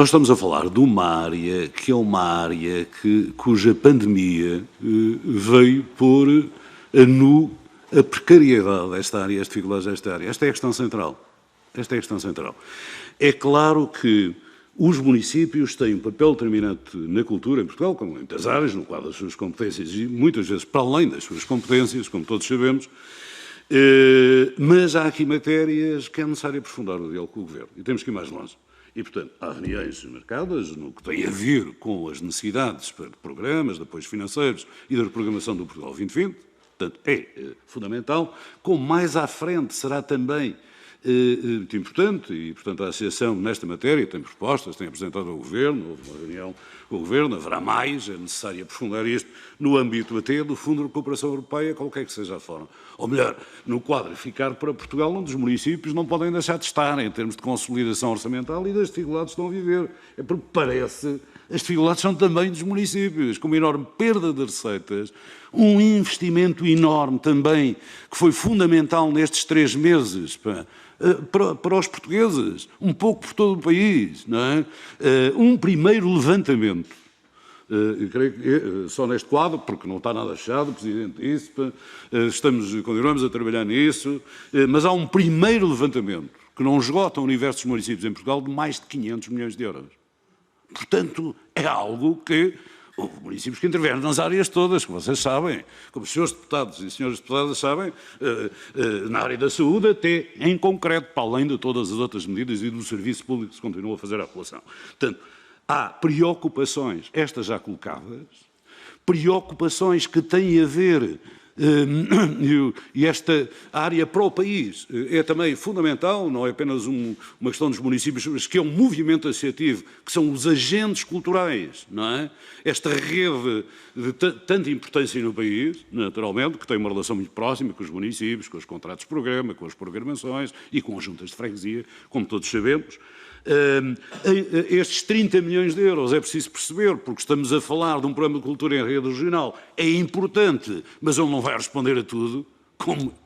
Speaker 8: estamos a falar de uma área que é uma área cuja pandemia veio pôr a nu a precariedade desta área, as dificuldades desta área. Esta é a questão central. É claro que os municípios têm um papel determinante na cultura em Portugal, como em muitas áreas, no quadro das suas competências e muitas vezes para além das suas competências, como todos sabemos, Mas há aqui matérias que é necessário aprofundar o diálogo com o Governo e temos que ir mais longe. E, portanto, há reuniões marcadas no que tem a ver com as necessidades de programas, de apoios financeiros e da reprogramação do Portugal 2020. Portanto, é fundamental. Como mais à frente será também muito importante e, portanto, a Associação, nesta matéria, tem propostas, tem apresentado ao Governo, houve uma reunião com o Governo, haverá mais, é necessário aprofundar isto no âmbito até do Fundo de Cooperação Europeia, qualquer que seja a forma. Ou melhor, no quadro ficar para Portugal, onde os municípios não podem deixar de estar em termos de consolidação orçamental e das dificuldades que estão a viver. É porque parece, as dificuldades são também dos municípios, com uma enorme perda de receitas, um investimento enorme também, que foi fundamental nestes 3 meses, para os portugueses, um pouco por todo o país, não é? Um primeiro levantamento, eu creio que só neste quadro, porque não está nada fechado, o Presidente disse, continuamos a trabalhar nisso, mas há um primeiro levantamento que não esgota o universo dos municípios em Portugal de mais de 500 milhões de euros. Portanto, é algo que houve municípios que intervêm nas áreas todas, como vocês sabem, como os senhores deputados e senhoras deputadas sabem, na área da saúde, até em concreto, para além de todas as outras medidas e do serviço público que se continua a fazer à população. Portanto, há preocupações, estas já colocadas, preocupações que têm a ver, e esta área para o país é também fundamental, não é apenas uma questão dos municípios, mas que é um movimento associativo, que são os agentes culturais, não é? Esta rede de tanta importância no país, naturalmente, que tem uma relação muito próxima com os municípios, com os contratos de programa, com as programações e com as juntas de freguesia, como todos sabemos. Estes 30 milhões de euros é preciso perceber, porque estamos a falar de um programa de cultura em rede regional, é importante, mas ele não vai responder a tudo,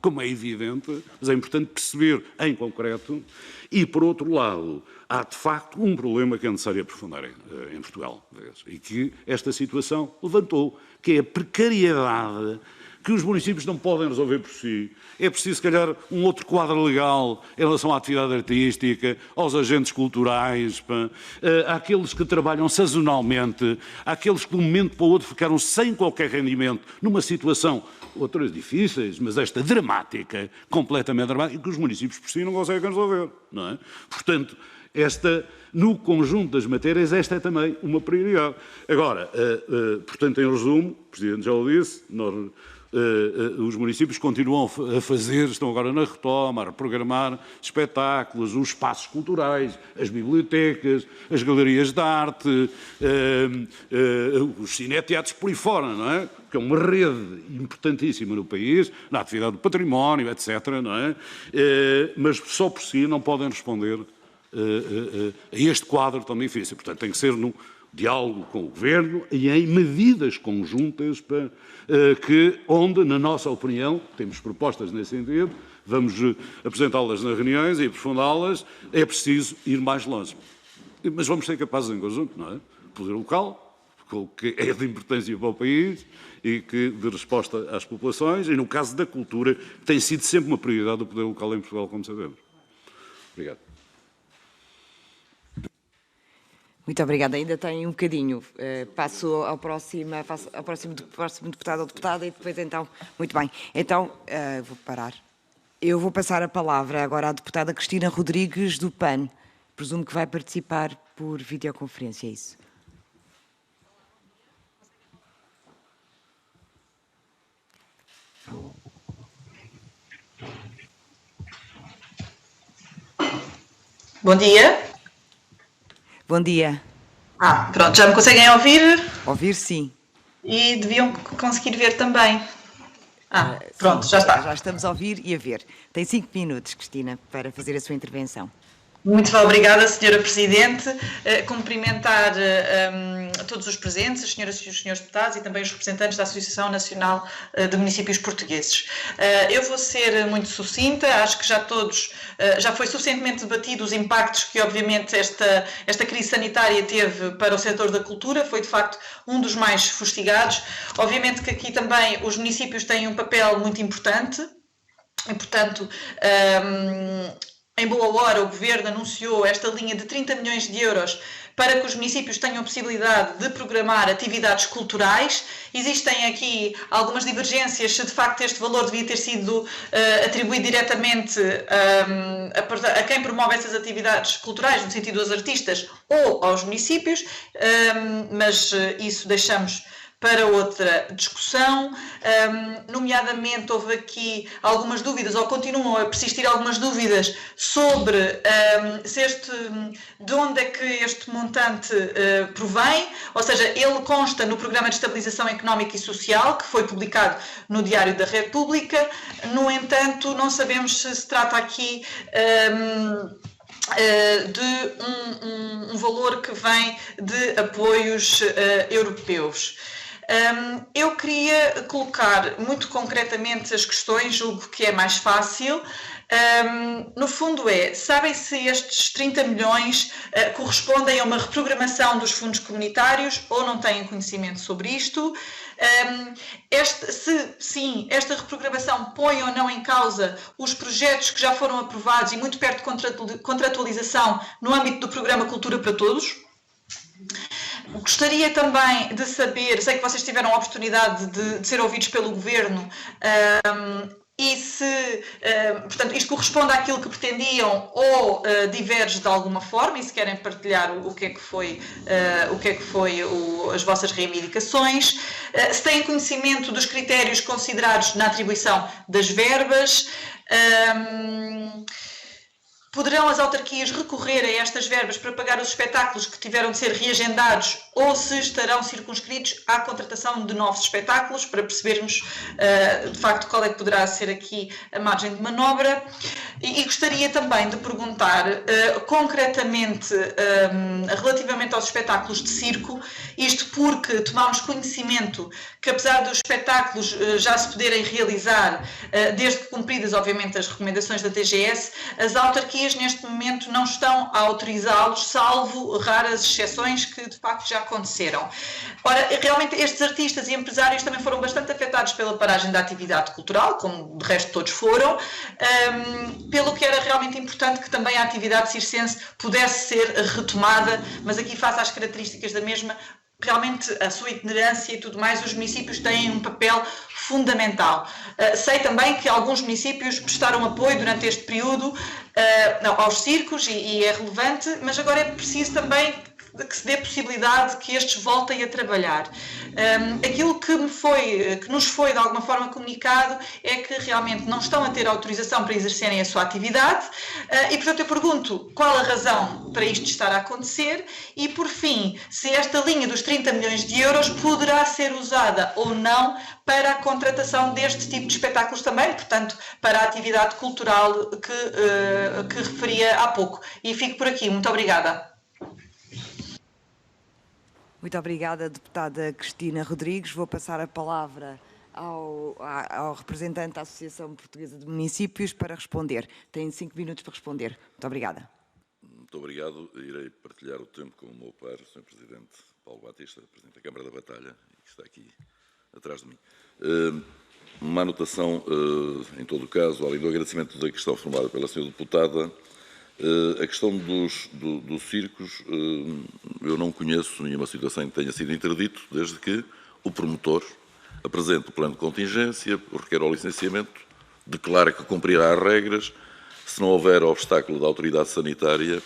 Speaker 8: como é evidente, mas é importante perceber em concreto. E, por outro lado, há de facto um problema que é necessário aprofundar em Portugal, e que esta situação levantou, que é a precariedade que os municípios não podem resolver por si. É preciso, se calhar, um outro quadro legal em relação à atividade artística, aos agentes culturais, àqueles que trabalham sazonalmente, àqueles que de um momento para o outro ficaram sem qualquer rendimento, numa situação, outras difíceis, mas esta dramática, completamente dramática, que os municípios por si não conseguem resolver, não é? Portanto, no conjunto das matérias, esta é também uma prioridade. Agora, portanto, em resumo, o Presidente já o disse, os municípios continuam a fazer, estão agora na retoma, a reprogramar espetáculos, os espaços culturais, as bibliotecas, as galerias de arte, os cineteatros por aí fora, não é? Que é uma rede importantíssima no país, na atividade do património, etc., não é? Mas só por si não podem responder a este quadro tão difícil. Portanto, tem que ser num diálogo com o Governo e em medidas conjuntas onde, na nossa opinião, temos propostas nesse sentido, vamos apresentá-las nas reuniões e aprofundá-las, é preciso ir mais longe. Mas vamos ser capazes em conjunto, não é? O poder local, que é de importância para o país e que de resposta às populações, e no caso da cultura, tem sido sempre uma prioridade do poder local em Portugal, como sabemos. Obrigado.
Speaker 4: Muito obrigada. Ainda tenho um bocadinho. Passo ao próximo deputado ou deputada e depois então... Muito bem. Então, vou parar. Eu vou passar a palavra agora à deputada Cristina Rodrigues, do PAN. Presumo que vai participar por videoconferência, é isso?
Speaker 9: Bom dia.
Speaker 4: Bom dia.
Speaker 9: Pronto, já me conseguem ouvir?
Speaker 4: Ouvir, sim.
Speaker 9: E deviam conseguir ver também. Pronto,
Speaker 4: sim,
Speaker 9: já está.
Speaker 4: Já estamos a ouvir e a ver. Tem 5 minutos, Cristina, para fazer a sua intervenção.
Speaker 9: Muito obrigada, Sra. Presidente. Cumprimentar todos os presentes, as senhoras e os senhores deputados e também os representantes da Associação Nacional de Municípios Portugueses. Eu vou ser muito sucinta, acho que já foi suficientemente debatido os impactos que, obviamente, esta crise sanitária teve para o setor da cultura, foi de facto um dos mais fustigados. Obviamente que aqui também os municípios têm um papel muito importante e, portanto, em boa hora, o Governo anunciou esta linha de 30 milhões de euros para que os municípios tenham a possibilidade de programar atividades culturais. Existem aqui algumas divergências se de facto este valor devia ter sido atribuído diretamente a quem promove essas atividades culturais, no sentido dos artistas, ou aos municípios, mas isso deixamos para outra discussão. Nomeadamente houve aqui algumas dúvidas, ou continuam a persistir algumas dúvidas sobre de onde é que este montante provém, ou seja, ele consta no Programa de Estabilização Económica e Social, que foi publicado no Diário da República. No entanto, não sabemos se trata aqui de um valor que vem de apoios europeus. Eu queria colocar muito concretamente as questões, julgo que é mais fácil. No fundo sabem se estes 30 milhões correspondem a uma reprogramação dos fundos comunitários ou não têm conhecimento sobre isto? Se sim, esta reprogramação põe ou não em causa os projetos que já foram aprovados e muito perto de contratualização no âmbito do Programa Cultura para Todos? Gostaria também de saber, sei que vocês tiveram a oportunidade de ser ouvidos pelo Governo, e se, portanto, isto corresponde àquilo que pretendiam ou diverge de alguma forma, e se querem partilhar o que é que foi as vossas reivindicações, se têm conhecimento dos critérios considerados na atribuição das verbas. Poderão as autarquias recorrer a estas verbas para pagar os espetáculos que tiveram de ser reagendados, ou se estarão circunscritos à contratação de novos espetáculos, para percebermos de facto qual é que poderá ser aqui a margem de manobra. E gostaria também de perguntar concretamente relativamente aos espetáculos de circo, isto porque tomamos conhecimento que, apesar dos espetáculos já se poderem realizar, desde que cumpridas obviamente as recomendações da DGS, as autarquias neste momento não estão a autorizá-los, salvo raras exceções que de facto já aconteceram. Ora, realmente estes artistas e empresários também foram bastante afetados pela paragem da atividade cultural, como de resto todos foram, pelo que era realmente importante que também a atividade circense pudesse ser retomada, mas aqui face às características da mesma, realmente a sua itinerância e tudo mais, os municípios têm um papel fundamental. Sei também que alguns municípios prestaram apoio durante este período aos circos e é relevante, mas agora é preciso também que se dê possibilidade que estes voltem a trabalhar. Aquilo que nos foi de alguma forma comunicado é que realmente não estão a ter autorização para exercerem a sua atividade e, portanto, eu pergunto qual a razão para isto estar a acontecer e, por fim, se esta linha dos 30 milhões de euros poderá ser usada ou não para a contratação deste tipo de espetáculos também, portanto, para a atividade cultural que referia há pouco. E fico por aqui. Muito obrigada.
Speaker 4: Muito obrigada, deputada Cristina Rodrigues. Vou passar a palavra ao representante da Associação Portuguesa de Municípios para responder. Tem 5 minutos para responder. Muito obrigada.
Speaker 2: Muito obrigado. Irei partilhar o tempo com o meu par, o Sr. Presidente Paulo Batista, Presidente da Câmara da Batalha, que está aqui atrás de mim. Uma anotação, em todo o caso, além do agradecimento da questão formulada pela Sra. Deputada, a questão dos circos, eu não conheço nenhuma situação em que tenha sido interdito, desde que o promotor apresente o plano de contingência, requer o licenciamento, declara que cumprirá as regras. Se não houver obstáculo da autoridade sanitária,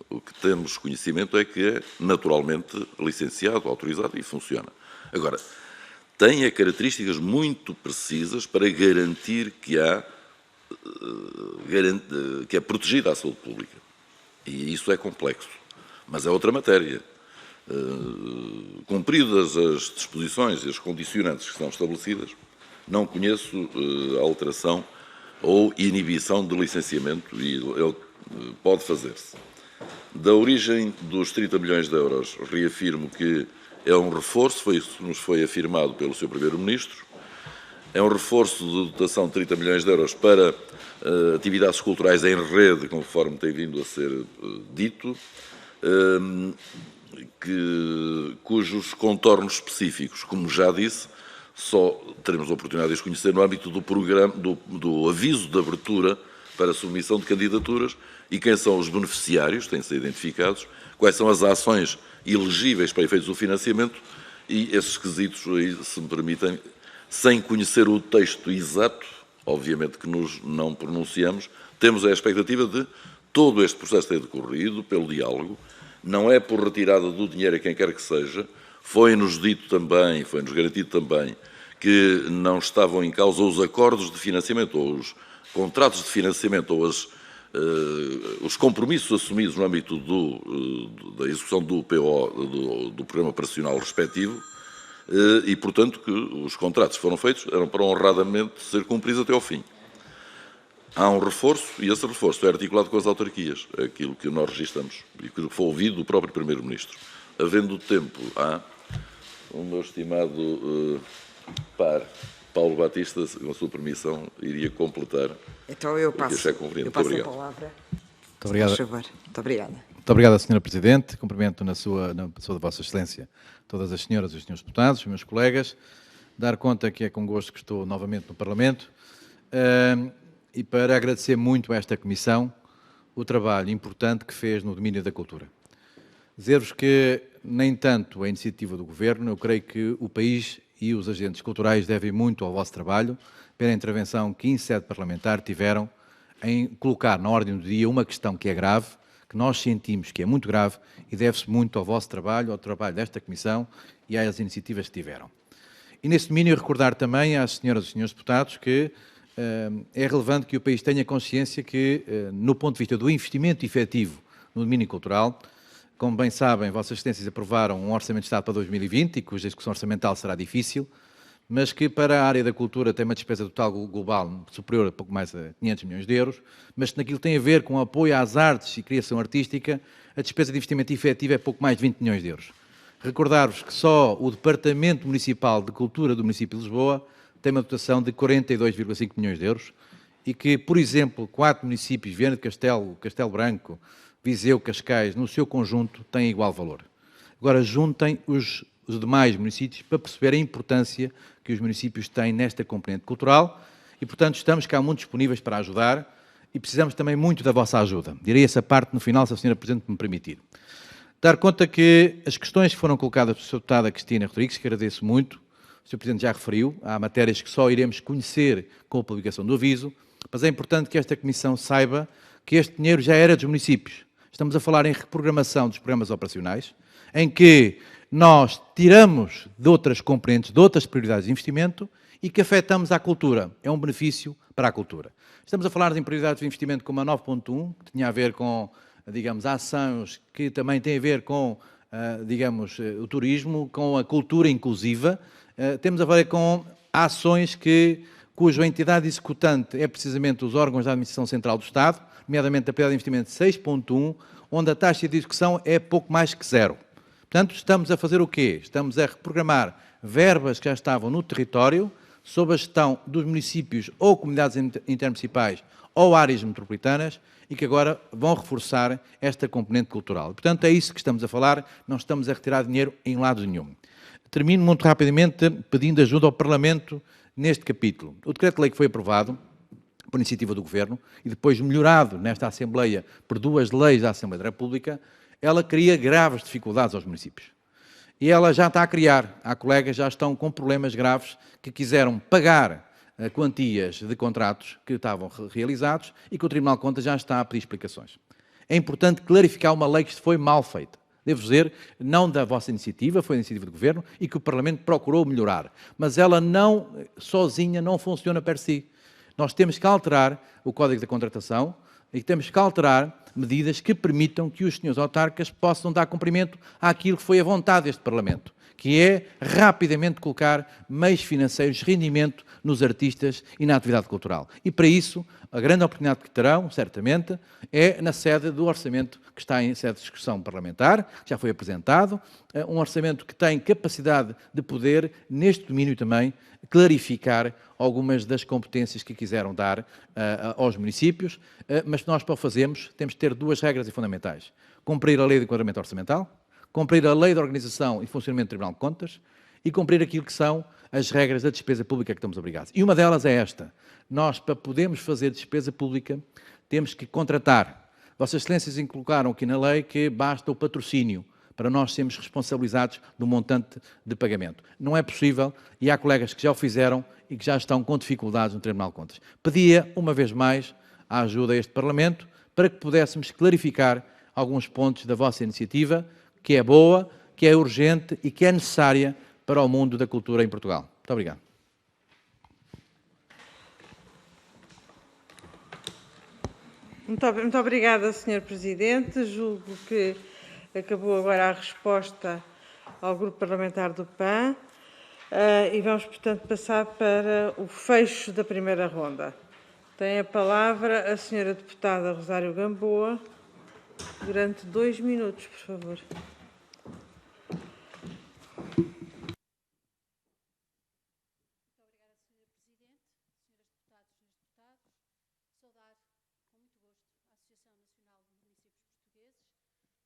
Speaker 2: o que temos conhecimento é que é naturalmente licenciado, autorizado e funciona. Agora, tem características muito precisas para garantir que é protegida a saúde pública. E isso é complexo, mas é outra matéria. Cumpridas as disposições e as condicionantes que são estabelecidas, não conheço alteração ou inibição de licenciamento e ele pode fazer-se. Da origem dos 30 milhões de euros, reafirmo que é um reforço, foi isso que nos foi afirmado pelo Sr. Primeiro-Ministro, é um reforço de dotação de 30 milhões de euros para atividades culturais em rede, conforme tem vindo a ser dito, cujos contornos específicos, como já disse, só teremos a oportunidade de os conhecer no âmbito do programa, do aviso de abertura para a submissão de candidaturas e quem são os beneficiários, têm de ser identificados, quais são as ações elegíveis para efeitos do financiamento e esses quesitos, aí, se me permitem, sem conhecer o texto exato, obviamente que nos não pronunciamos, temos a expectativa de todo este processo ter decorrido pelo diálogo, não é por retirada do dinheiro a quem quer que seja, foi-nos dito também, foi-nos garantido também, que não estavam em causa os acordos de financiamento, ou os contratos de financiamento, ou os compromissos assumidos no âmbito da execução do PO, do Programa Operacional respectivo, e, portanto, que os contratos que foram feitos eram para honradamente ser cumpridos até ao fim. Há um reforço, e esse reforço é articulado com as autarquias, aquilo que nós registramos, e que foi ouvido do próprio Primeiro-Ministro. Havendo tempo, há o meu estimado par, Paulo Batista, com a sua permissão, iria completar.
Speaker 4: Então eu passo a palavra.
Speaker 10: Muito obrigado.
Speaker 4: Por favor. Muito obrigada.
Speaker 10: Muito obrigado, Sra. Presidente. Cumprimento na pessoa de Vossa Excelência todas as senhoras e os senhores deputados, os meus colegas. Dar conta que é com gosto que estou novamente no Parlamento e para agradecer muito a esta Comissão o trabalho importante que fez no domínio da cultura. Dizer-vos que, nem tanto a iniciativa do Governo, eu creio que o país e os agentes culturais devem muito ao vosso trabalho, pela intervenção que em sede parlamentar tiveram em colocar na ordem do dia uma questão que é grave, que nós sentimos que é muito grave e deve-se muito ao vosso trabalho, ao trabalho desta Comissão e às iniciativas que tiveram. E nesse domínio recordar também às senhoras e senhores deputados que é relevante que o país tenha consciência que, no ponto de vista do investimento efetivo no domínio cultural, como bem sabem, Vossas Excelências aprovaram um Orçamento de Estado para 2020 e cuja execução orçamental será difícil, mas que para a área da cultura tem uma despesa total global superior a pouco mais a 500 milhões de euros, mas naquilo que tem a ver com apoio às artes e criação artística, a despesa de investimento efetivo é pouco mais de 20 milhões de euros. Recordar-vos que só o Departamento Municipal de Cultura do município de Lisboa tem uma dotação de 42,5 milhões de euros e que, por exemplo, 4 municípios, Viana do Castelo, Castelo Branco, Viseu, Cascais, no seu conjunto, têm igual valor. Agora, juntem os demais municípios para perceber a importância que os municípios têm nesta componente cultural e, portanto, estamos cá muito disponíveis para ajudar e precisamos também muito da vossa ajuda. Direi essa parte no final, se a Sra. Presidente me permitir. Dar conta que as questões que foram colocadas pela Sra. Deputada Cristina Rodrigues, que agradeço muito, o Sr. Presidente já referiu, há matérias que só iremos conhecer com a publicação do aviso, mas é importante que esta Comissão saiba que este dinheiro já era dos municípios. Estamos a falar em reprogramação dos programas operacionais, em que nós tiramos de outras componentes, de outras prioridades de investimento e que afetamos a cultura. É um benefício para a cultura. Estamos a falar em prioridades de investimento como a 9.1, que tinha a ver com, digamos, ações que também têm a ver com, digamos, o turismo, com a cultura inclusiva. Temos a ver com ações cuja entidade executante é precisamente os órgãos da Administração Central do Estado, nomeadamente a prioridade de investimento 6.1, onde a taxa de execução é pouco mais que zero. Portanto, estamos a fazer o quê? Estamos a reprogramar verbas que já estavam no território, sob a gestão dos municípios ou comunidades intermunicipais ou áreas metropolitanas e que agora vão reforçar esta componente cultural. Portanto, é isso que estamos a falar, não estamos a retirar dinheiro em lado nenhum. Termino muito rapidamente pedindo ajuda ao Parlamento neste capítulo. O decreto-lei que foi aprovado por iniciativa do Governo e depois melhorado nesta Assembleia por 2 leis da Assembleia da República, ela cria graves dificuldades aos municípios. E ela já está a criar. Há colegas que já estão com problemas graves que quiseram pagar quantias de contratos que estavam realizados e que o Tribunal de Contas já está a pedir explicações. É importante clarificar uma lei que foi mal feita. Devo dizer, não da vossa iniciativa, foi a iniciativa do Governo e que o Parlamento procurou melhorar. Mas ela sozinha não funciona per si. Nós temos que alterar o Código da Contratação e temos que alterar medidas que permitam que os senhores autarcas possam dar cumprimento àquilo que foi a vontade deste Parlamento, que é rapidamente colocar meios financeiros, rendimento nos artistas e na atividade cultural. E para isso, a grande oportunidade que terão, certamente, é na sede do orçamento que está em sede de discussão parlamentar, que já foi apresentado, um orçamento que tem capacidade de poder, neste domínio também, clarificar algumas das competências que quiseram dar aos municípios, mas nós, para o fazermos, temos que ter 2 regras fundamentais. Cumprir a Lei de Enquadramento Orçamental, cumprir a Lei de Organização e Funcionamento do Tribunal de Contas e cumprir aquilo que são as regras da despesa pública que estamos obrigados. E uma delas é esta. Nós, para podermos fazer despesa pública, temos que contratar Vossas Excelências colocaram aqui na lei que basta o patrocínio para nós sermos responsabilizados do montante de pagamento. Não é possível e há colegas que já o fizeram e que já estão com dificuldades no Tribunal de Contas. Pedia, uma vez mais, a ajuda a este Parlamento para que pudéssemos clarificar alguns pontos da vossa iniciativa, que é boa, que é urgente e que é necessária para o mundo da cultura em Portugal. Muito obrigado.
Speaker 1: Muito obrigada, Sr. Presidente. Julgo que acabou agora a resposta ao Grupo Parlamentar do PAN e vamos, portanto, passar para o fecho da primeira ronda. Tem a palavra a Sra. Deputada Rosário Gamboa, durante 2 minutos, por favor.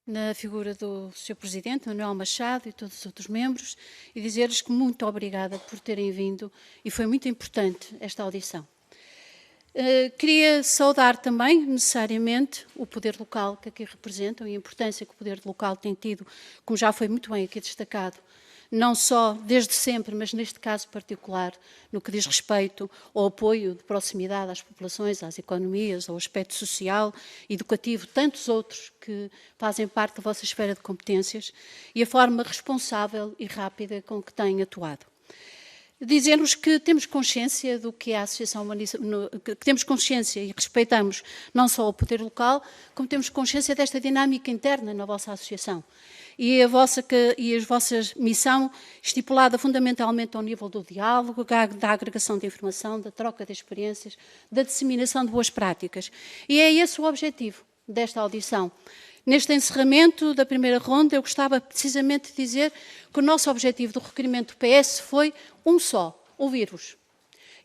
Speaker 6: Na figura do Sr. Presidente, Manuel Machado, e todos os outros membros, e dizer-lhes que muito obrigada por terem vindo e foi muito importante esta audição. Queria saudar também, necessariamente, o poder local que aqui representam e a importância que o poder local tem tido, como já foi muito bem aqui destacado, não só desde sempre, mas neste caso particular, no que diz respeito ao apoio de proximidade às populações, às economias, ao aspecto social, educativo, tantos outros que fazem parte da vossa esfera de competências e a forma responsável e rápida com que têm atuado. Dizer-nos que temos consciência do que é a Associação que temos consciência e respeitamos não só o poder local, como temos consciência desta dinâmica interna na vossa associação. E a vossa missão estipulada fundamentalmente ao nível do diálogo, da agregação de informação, da troca de experiências, da disseminação de boas práticas. E é esse o objetivo desta audição. Neste encerramento da primeira ronda, eu gostava precisamente de dizer que o nosso objetivo do requerimento do PS foi um só, ouvir-vos.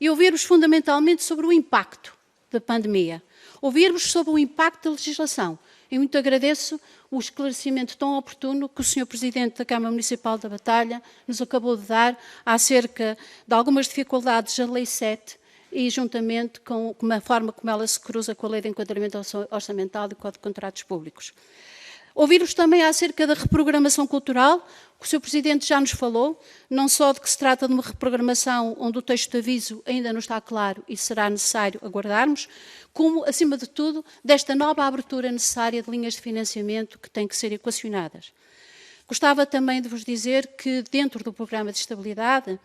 Speaker 6: E ouvir-vos fundamentalmente sobre o impacto da pandemia. Ouvir-vos sobre o impacto da legislação. E muito agradeço o esclarecimento tão oportuno que o Sr. Presidente da Câmara Municipal da Batalha nos acabou de dar acerca de algumas dificuldades da Lei 7 e juntamente com a forma como ela se cruza com a Lei de Enquadramento Orçamental e com o Código de Contratos Públicos. Ouvir-vos também acerca da reprogramação cultural, que o Sr. Presidente já nos falou, não só de que se trata de uma reprogramação onde o texto de aviso ainda não está claro e será necessário aguardarmos, como, acima de tudo, desta nova abertura necessária de linhas de financiamento que têm que ser equacionadas. Gostava também de vos dizer que, dentro do programa de estabilidade,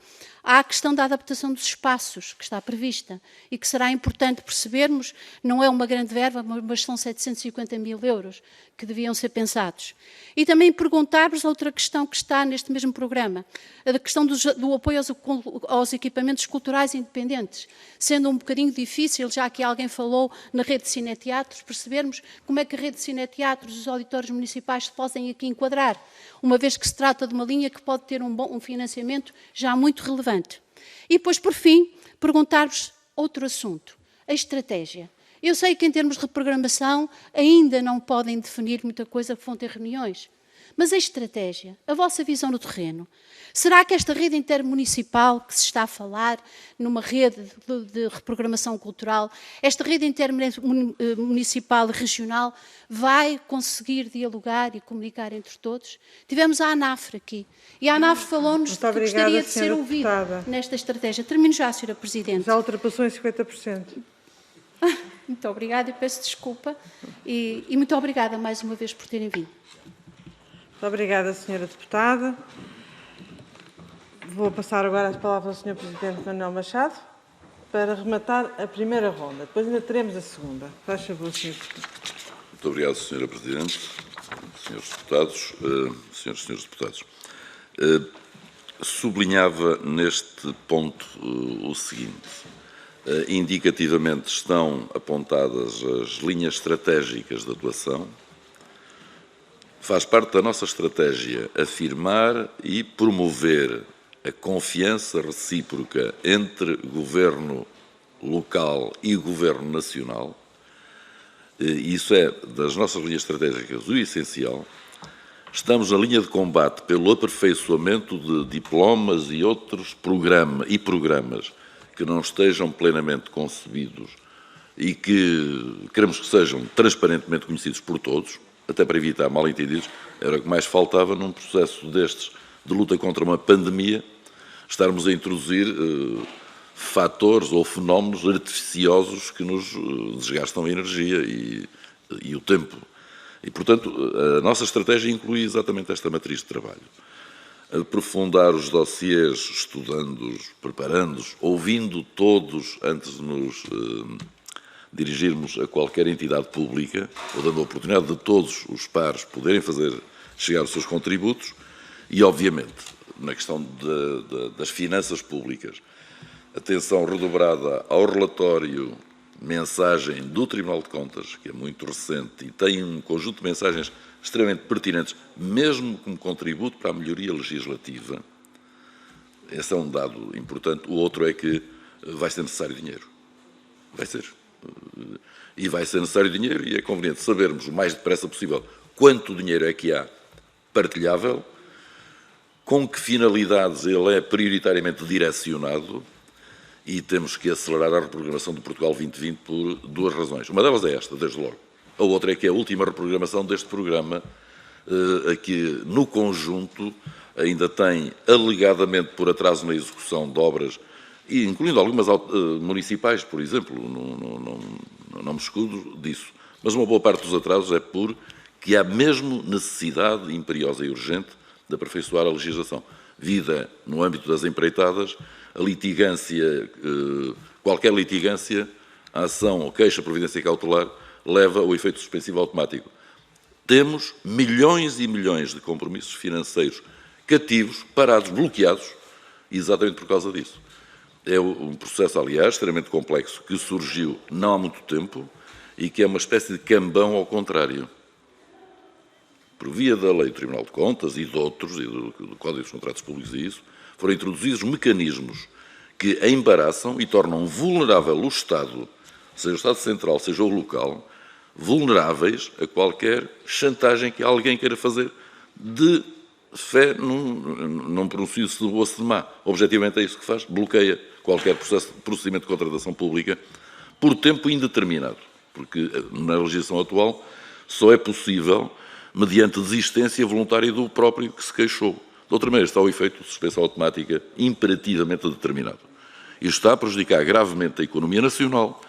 Speaker 6: há a questão da adaptação dos espaços, que está prevista, e que será importante percebermos, não é uma grande verba, mas são 750 mil euros que deviam ser pensados. E também perguntar-vos outra questão que está neste mesmo programa, a questão do apoio aos equipamentos culturais independentes, sendo um bocadinho difícil, já que alguém falou na rede de cineteatros, percebermos como é que a rede de cineteatros e os auditórios municipais se podem aqui enquadrar, uma vez que se trata de uma linha que pode ter um financiamento já muito relevante. E depois, por fim, perguntar-vos outro assunto, a estratégia. Eu sei que em termos de reprogramação ainda não podem definir muita coisa, vão ter reuniões, mas a estratégia, a vossa visão no terreno, será que esta rede intermunicipal que se está a falar, numa rede de reprogramação cultural, esta rede intermunicipal e regional vai conseguir dialogar e comunicar entre todos? Tivemos a ANAFRE aqui, e a ANAFRE falou-nos que gostaria de ser ouvida nesta estratégia. Termino já, Sra. Presidente.
Speaker 1: Já ultrapassou em 50%.
Speaker 6: Muito obrigada e peço desculpa. E muito obrigada mais uma vez por terem vindo.
Speaker 1: Muito obrigada, Sra. Deputada. Vou passar agora as palavras ao Sr. Presidente Manuel Machado para rematar a primeira ronda. Depois ainda teremos a segunda. Faz favor, Sr. Deputado.
Speaker 2: Muito obrigado, Sra. Presidente, Srs. Deputados, Senhoras e Senhores Deputados. Sublinhava neste ponto o seguinte. Indicativamente estão apontadas as linhas estratégicas de atuação. Faz parte da nossa estratégia afirmar e promover a confiança recíproca entre governo local e governo nacional. Isso é das nossas linhas estratégicas o essencial. Estamos na linha de combate pelo aperfeiçoamento de diplomas e outros programas que não estejam plenamente concebidos e que queremos que sejam transparentemente conhecidos por todos, até para evitar mal-entendidos, era o que mais faltava num processo destes de luta contra uma pandemia, estarmos a introduzir fatores ou fenómenos artificiosos que nos desgastam a energia e o tempo. E, portanto, a nossa estratégia inclui exatamente esta matriz de trabalho. Aprofundar os dossiês, estudando-os, preparando-os, ouvindo todos antes de nos dirigirmos a qualquer entidade pública, ou dando a oportunidade de todos os pares poderem fazer chegar os seus contributos e, obviamente, na questão das finanças públicas, atenção redobrada ao relatório, mensagem do Tribunal de Contas, que é muito recente e tem um conjunto de mensagens extremamente pertinentes, mesmo como contributo para a melhoria legislativa. Esse é um dado importante. O outro é que vai ser necessário dinheiro. Vai ser. E vai ser necessário dinheiro e é conveniente sabermos o mais depressa possível quanto dinheiro é que há partilhável, com que finalidades ele é prioritariamente direcionado, e temos que acelerar a reprogramação do Portugal 2020 por duas razões. Uma delas é esta, desde logo. A outra é que é a última reprogramação deste programa, que no conjunto ainda tem alegadamente por atraso na execução de obras, e incluindo algumas municipais, por exemplo, não me escudo disso, mas uma boa parte dos atrasos é porque há mesmo necessidade imperiosa e urgente de aperfeiçoar a legislação. Vida no âmbito das empreitadas, a litigância, qualquer litigância, a ação ou queixa, providência cautelar, leva ao efeito suspensivo automático. Temos milhões e milhões de compromissos financeiros cativos, parados, bloqueados, exatamente por causa disso. É um processo, aliás, extremamente complexo, que surgiu não há muito tempo e que é uma espécie de cambão ao contrário. Por via da lei do Tribunal de Contas e de outros, e do Código dos Contratos Públicos e isso, foram introduzidos mecanismos que embaraçam e tornam vulnerável o Estado, seja o Estado Central, seja o local, vulneráveis a qualquer chantagem que alguém queira fazer de fé num procedimento de boa se de má. Objetivamente é isso que faz, bloqueia qualquer procedimento de contratação pública por tempo indeterminado, porque na legislação atual só é possível mediante desistência voluntária do próprio que se queixou. De outra maneira, está o efeito de suspensão automática imperativamente determinado. Isto está a prejudicar gravemente a economia nacional,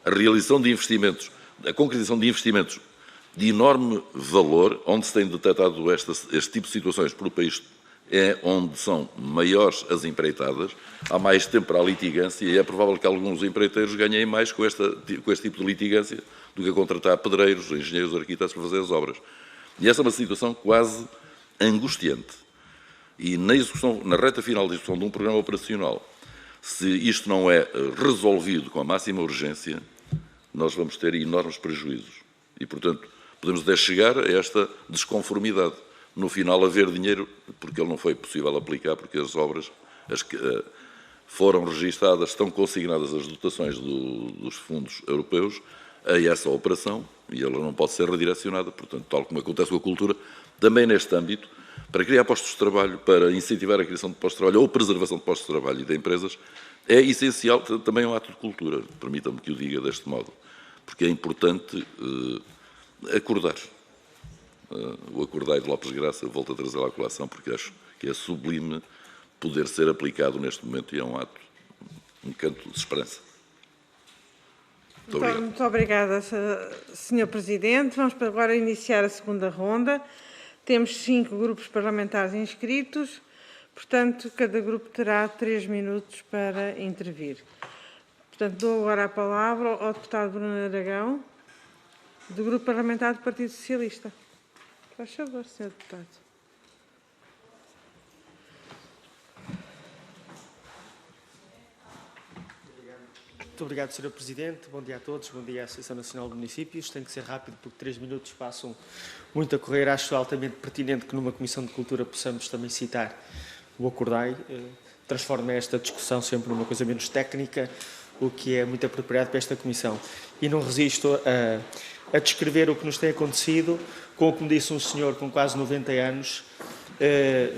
Speaker 2: a realização de investimentos, a concretização de investimentos de enorme valor, onde se tem detectado este tipo de situações pelo país, é onde são maiores as empreitadas, há mais tempo para a litigância e é provável que alguns empreiteiros ganhem mais com este tipo de litigância do que a contratar pedreiros, engenheiros, arquitetos para fazer as obras. E essa é uma situação quase angustiante. E na reta final da execução de um programa operacional, se isto não é resolvido com a máxima urgência, nós vamos ter enormes prejuízos. E, portanto, podemos até chegar a esta desconformidade. No final, haver dinheiro, porque ele não foi possível aplicar, porque as obras foram registadas, estão consignadas as dotações dos fundos europeus a essa operação e ela não pode ser redirecionada. Portanto, tal como acontece com a cultura, também neste âmbito, para criar postos de trabalho, para incentivar a criação de postos de trabalho ou preservação de postos de trabalho e de empresas, é essencial também um ato de cultura, permitam-me que o diga deste modo, porque é importante acordar. O acordar de Lopes Graça, volto a trazer à colação, porque acho que é sublime poder ser aplicado neste momento e é um ato, um canto de esperança.
Speaker 1: Muito obrigada, Sr. Presidente. Vamos agora iniciar a segunda ronda. Temos 5 grupos parlamentares inscritos, portanto, cada grupo terá 3 minutos para intervir. Portanto, dou agora a palavra ao deputado Bruno Aragão, do Grupo Parlamentar do Partido Socialista. Faz favor, Sr. Deputado.
Speaker 11: Muito obrigado, Sr. Presidente. Bom dia a todos. Bom dia à Associação Nacional de Municípios. Tenho que ser rápido porque 3 minutos passam muito a correr. Acho altamente pertinente que numa Comissão de Cultura possamos também citar o Acordai. Transforma esta discussão sempre numa coisa menos técnica, o que é muito apropriado para esta Comissão. E não resisto a descrever o que nos tem acontecido, como me disse um senhor com quase 90 anos,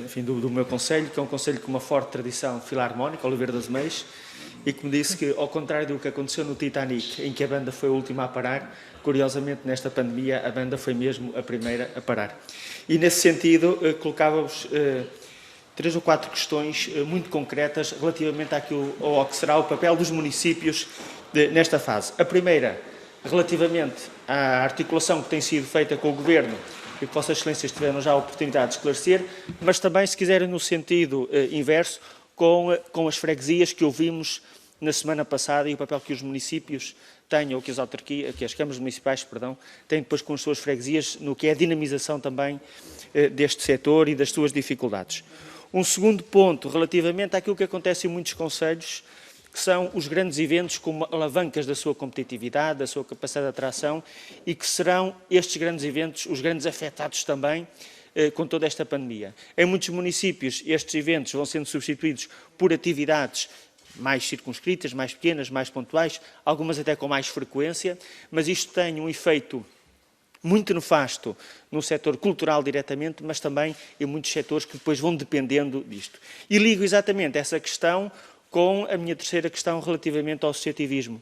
Speaker 11: enfim, do meu concelho, que é um concelho com uma forte tradição filarmónica, Oliveira das Meias, e que me disse que, ao contrário do que aconteceu no Titanic, em que a banda foi a última a parar, curiosamente, nesta pandemia, a banda foi mesmo a primeira a parar. E, nesse sentido, colocava-vos 3 ou 4 questões muito concretas relativamente àquilo, ao que será o papel dos municípios nesta fase. A primeira, relativamente à articulação que tem sido feita com o Governo e que Vossas Excelências tiveram já a oportunidade de esclarecer, mas também, se quiserem, no sentido inverso, com as freguesias que ouvimos na semana passada e o papel que os municípios têm, ou que as câmaras municipais, perdão, têm depois com as suas freguesias, no que é a dinamização também deste setor e das suas dificuldades. Um segundo ponto, relativamente àquilo que acontece em muitos concelhos, que são os grandes eventos como alavancas da sua competitividade, da sua capacidade de atração, e que serão estes grandes eventos os grandes afetados também com toda esta pandemia. Em muitos municípios, estes eventos vão sendo substituídos por atividades mais circunscritas, mais pequenas, mais pontuais, algumas até com mais frequência, mas isto tem um efeito muito nefasto no setor cultural diretamente, mas também em muitos setores que depois vão dependendo disto. E ligo exatamente essa questão com a minha terceira questão relativamente ao associativismo.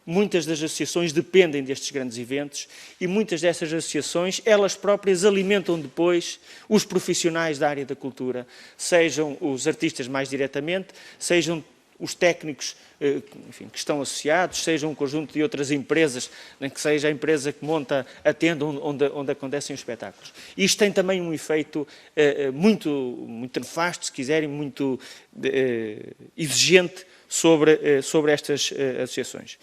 Speaker 11: Muitas das associações dependem destes grandes eventos e muitas dessas associações, elas próprias alimentam depois os profissionais da área da cultura, sejam os artistas mais diretamente, sejam os técnicos enfim, que estão associados, sejam um conjunto de outras empresas, nem que seja a empresa que monta a tenda onde acontecem os espetáculos. Isto tem também um efeito muito nefasto, se quiserem, muito exigente sobre estas associações.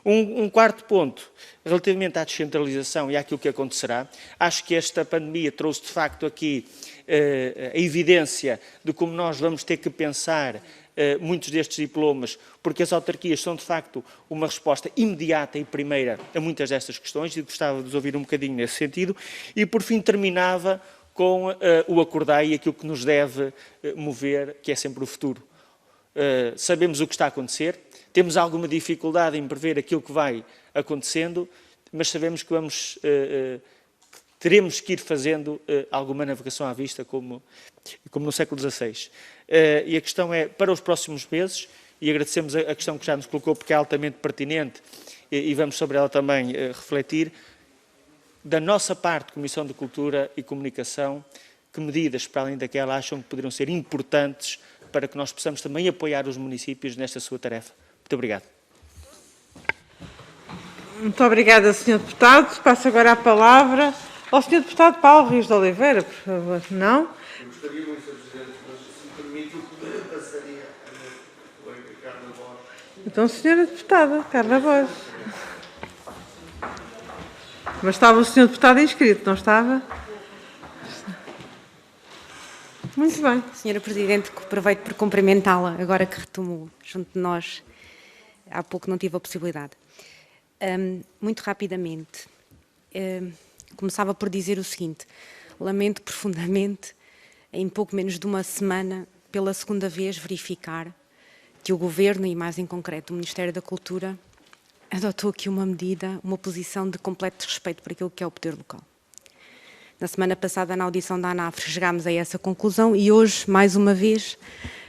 Speaker 11: Um quarto ponto, relativamente à descentralização e àquilo que acontecerá, acho que esta pandemia trouxe de facto aqui a evidência de como nós vamos ter que pensar muitos destes diplomas, porque as autarquias são de facto uma resposta imediata e primeira a muitas destas questões, e gostava de vos ouvir um bocadinho nesse sentido. E por fim terminava com o acordar e aquilo que nos deve mover, que é sempre o futuro. Sabemos o que está a acontecer, temos alguma dificuldade em prever aquilo que vai acontecendo, mas sabemos que teremos que ir fazendo alguma navegação à vista, como no século XVI. E a questão é, para os próximos meses, e agradecemos a questão que já nos colocou, porque é altamente pertinente, e vamos sobre ela também refletir, da nossa parte, Comissão de Cultura e Comunicação, que medidas, para além daquela, acham que poderiam ser importantes para que nós possamos também apoiar os municípios nesta sua tarefa. Muito obrigado.
Speaker 1: Muito obrigada, Sr. Deputado. Passo agora a palavra ao Sr. Deputado Paulo Rios de Oliveira, por favor. Não?
Speaker 12: Eu gostaria muito, Sr. Presidente, mas se me permite, eu passaria a minha colega Carla Borges.
Speaker 1: Então, Sra. Deputada Carla Borges. Mas estava o Sr. Deputado inscrito, não estava? Muito bem.
Speaker 5: Senhora Presidente, aproveito por cumprimentá-la, agora que retomou junto de nós. Há pouco não tive a possibilidade. Muito rapidamente, começava por dizer o seguinte: lamento profundamente, em pouco menos de uma semana, pela segunda vez, verificar que o Governo, e mais em concreto o Ministério da Cultura, adotou aqui uma medida, uma posição de completo desrespeito por aquilo que é o poder local. Na semana passada, na audição da ANAF, chegámos a essa conclusão e hoje, mais uma vez,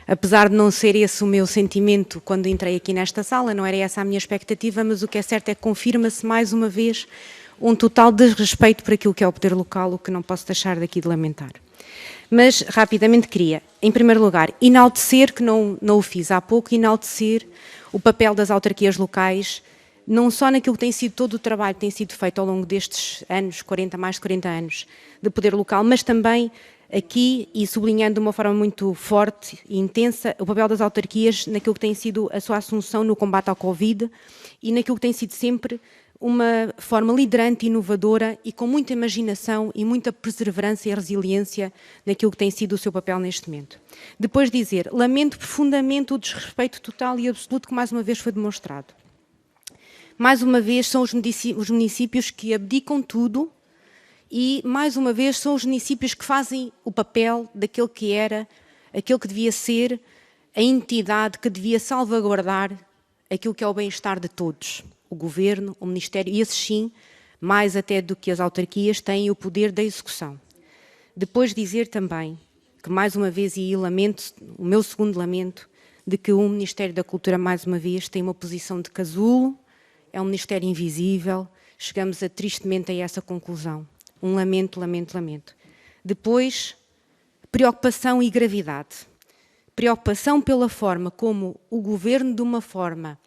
Speaker 5: apesar de não ser esse o meu sentimento quando entrei aqui nesta sala, não era essa a minha expectativa, mas o que é certo é que confirma-se mais uma vez um total desrespeito por aquilo que é o poder local, o que não posso deixar daqui de lamentar. Mas, rapidamente, queria, em primeiro lugar, enaltecer, que não o fiz há pouco, enaltecer o papel das autarquias locais, não só naquilo que tem sido todo o trabalho que tem sido feito ao longo destes anos, mais de 40 anos, de poder local, mas também aqui, e sublinhando de uma forma muito forte e intensa, o papel das autarquias naquilo que tem sido a sua assunção no combate ao Covid e naquilo que tem sido sempre uma forma liderante, inovadora e com muita imaginação e muita perseverança e resiliência naquilo que tem sido o seu papel neste momento. Depois dizer, lamento profundamente o desrespeito total e absoluto que mais uma vez foi demonstrado. Mais uma vez são os municípios que abdicam tudo e, mais uma vez, são os municípios que fazem o papel daquele que era, aquele que devia ser a entidade que devia salvaguardar aquilo que é o bem-estar de todos. O Governo, o Ministério, e esses sim, mais até do que as autarquias, têm o poder da execução. Depois dizer também que, mais uma vez, e lamento, o meu segundo lamento, de que o Ministério da Cultura, mais uma vez, tem uma posição de casulo, é um Ministério invisível, chegamos tristemente a essa conclusão. Um lamento, lamento, lamento. Depois, preocupação e gravidade. Preocupação pela forma como o Governo, de uma forma,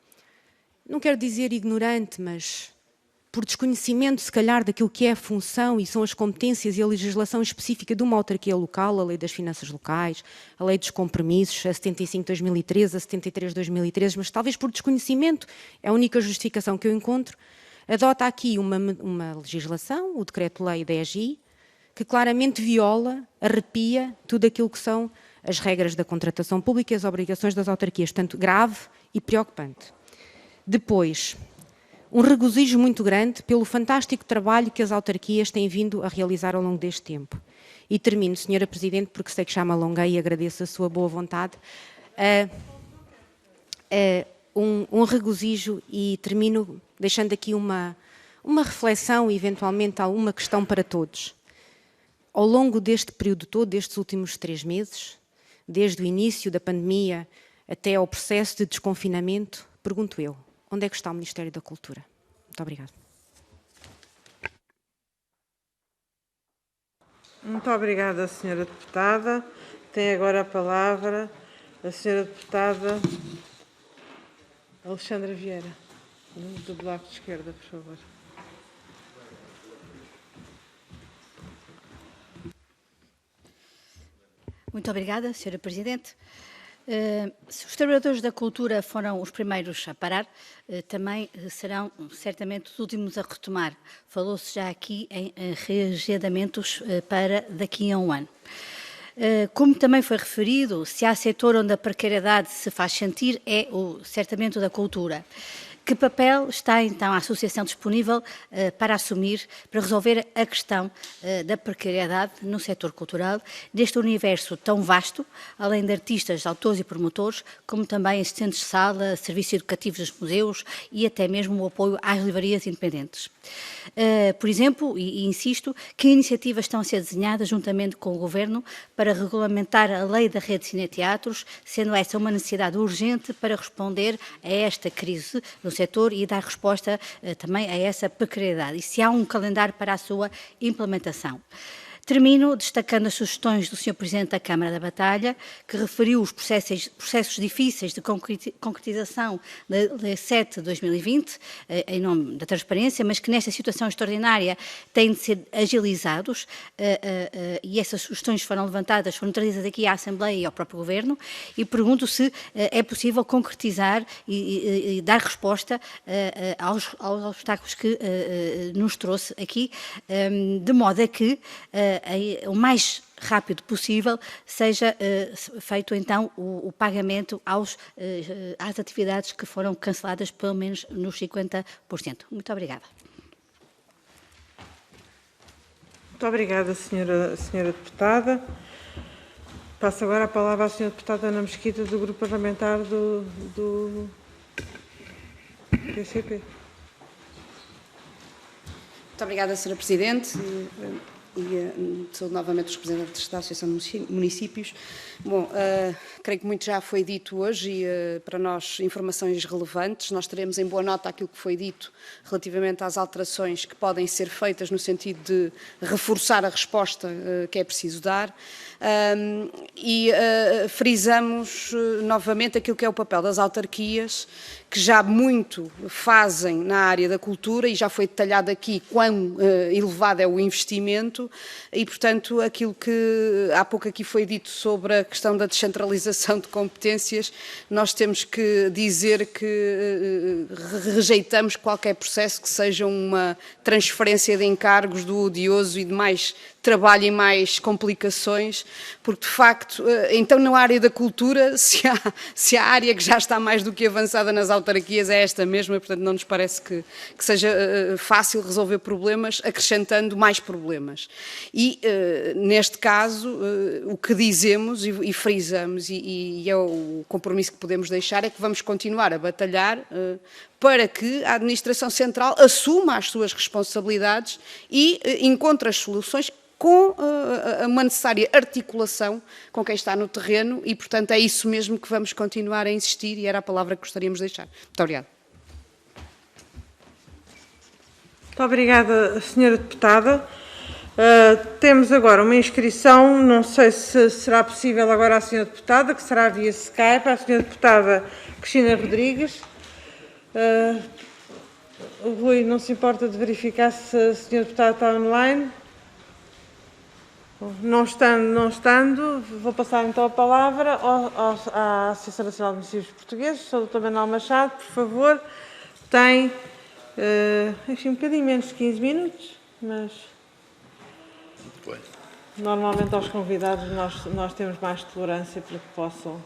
Speaker 5: não quero dizer ignorante, mas por desconhecimento, se calhar, daquilo que é a função e são as competências e a legislação específica de uma autarquia local, a Lei das Finanças Locais, a Lei dos Compromissos, a 75/2013, a 73/2013, mas talvez por desconhecimento, é a única justificação que eu encontro, adota aqui uma legislação, o Decreto-Lei 10I, que claramente viola, arrepia tudo aquilo que são as regras da contratação pública e as obrigações das autarquias, portanto, grave e preocupante. Depois, um regozijo muito grande pelo fantástico trabalho que as autarquias têm vindo a realizar ao longo deste tempo. E termino, Senhora Presidente, porque sei que já me alonguei e agradeço a sua boa vontade, um regozijo e termino deixando aqui uma reflexão e eventualmente alguma questão para todos. Ao longo deste período todo, destes últimos 3 meses, desde o início da pandemia até ao processo de desconfinamento, pergunto eu, onde é que está o Ministério da Cultura? Muito obrigada.
Speaker 1: Muito obrigada, Senhora Deputada. Tem agora a palavra a Senhora Deputada Alexandra Vieira, do Bloco de Esquerda, por favor.
Speaker 6: Muito obrigada, Sra. Presidente. Os trabalhadores da cultura foram os primeiros a parar, também serão certamente os últimos a retomar. Falou-se já aqui em reagendamentos para daqui a um ano. Como também foi referido, se há setor onde a precariedade se faz sentir, é certamente o da cultura. Que papel está então a Associação disponível para assumir, para resolver a questão da precariedade no setor cultural, deste universo tão vasto, além de artistas, autores e promotores, como também assistentes de sala, serviços educativos dos museus e até mesmo o apoio às livrarias independentes? Por exemplo, e insisto, que iniciativas estão a ser desenhadas juntamente com o Governo para regulamentar a lei da rede de cineteatros, sendo essa uma necessidade urgente para responder a esta crise no setor e dar resposta também a essa precariedade, e se há um calendário para a sua implementação. Termino destacando as sugestões do Sr. Presidente da Câmara da Batalha, que referiu os processos difíceis de concretização da Lei 7 de 2020, em nome da transparência, mas que nesta situação extraordinária têm de ser agilizados, e essas sugestões foram levantadas, foram trazidas aqui à Assembleia e ao próprio Governo, e pergunto se é possível concretizar e dar resposta aos obstáculos que nos trouxe aqui, de modo a que o mais rápido possível seja feito então o pagamento às atividades que foram canceladas pelo menos nos 50%. Muito obrigada.
Speaker 1: Muito obrigada, senhora Deputada. Passo agora a palavra à Senhora Deputada Ana Mesquita, do Grupo Parlamentar do PCP.
Speaker 7: Muito obrigada, Sra. Presidente. E sou novamente os representantes da Associação de Municípios. Bom, creio que muito já foi dito hoje e para nós informações relevantes. Nós teremos em boa nota aquilo que foi dito relativamente às alterações que podem ser feitas no sentido de reforçar a resposta que é preciso dar. E frisamos novamente aquilo que é o papel das autarquias, que já muito fazem na área da cultura e já foi detalhado aqui quão elevado é o investimento e, portanto, aquilo que há pouco aqui foi dito sobre a questão da descentralização de competências, nós temos que dizer que rejeitamos qualquer processo que seja uma transferência de encargos do odioso e de mais trabalho e mais complicações, porque de facto, então na área da cultura, se há área que já está mais do que avançada nas autarquias é esta mesma, portanto não nos parece que seja fácil resolver problemas acrescentando mais problemas. E neste caso, o que dizemos e frisamos e é o compromisso que podemos deixar é que vamos continuar a batalhar para que a Administração Central assuma as suas responsabilidades e encontre as soluções com uma necessária articulação com quem está no terreno e, portanto, é isso mesmo que vamos continuar a insistir e era a palavra que gostaríamos de deixar. Muito obrigada.
Speaker 1: Muito obrigada, Sra. Deputada. Temos agora uma inscrição, não sei se será possível agora à Sra. Deputada, que será via Skype, à Sra. Deputada Cristina Rodrigues. O Rui, não se importa de verificar se a Sra. Deputada está online? Não estando, vou passar então a palavra à Associação Nacional de Municípios Portugueses. Sr. Dr. Manuel Machado, por favor, tem, enfim, um bocadinho menos de 15 minutos, mas normalmente aos convidados nós temos mais tolerância para que possam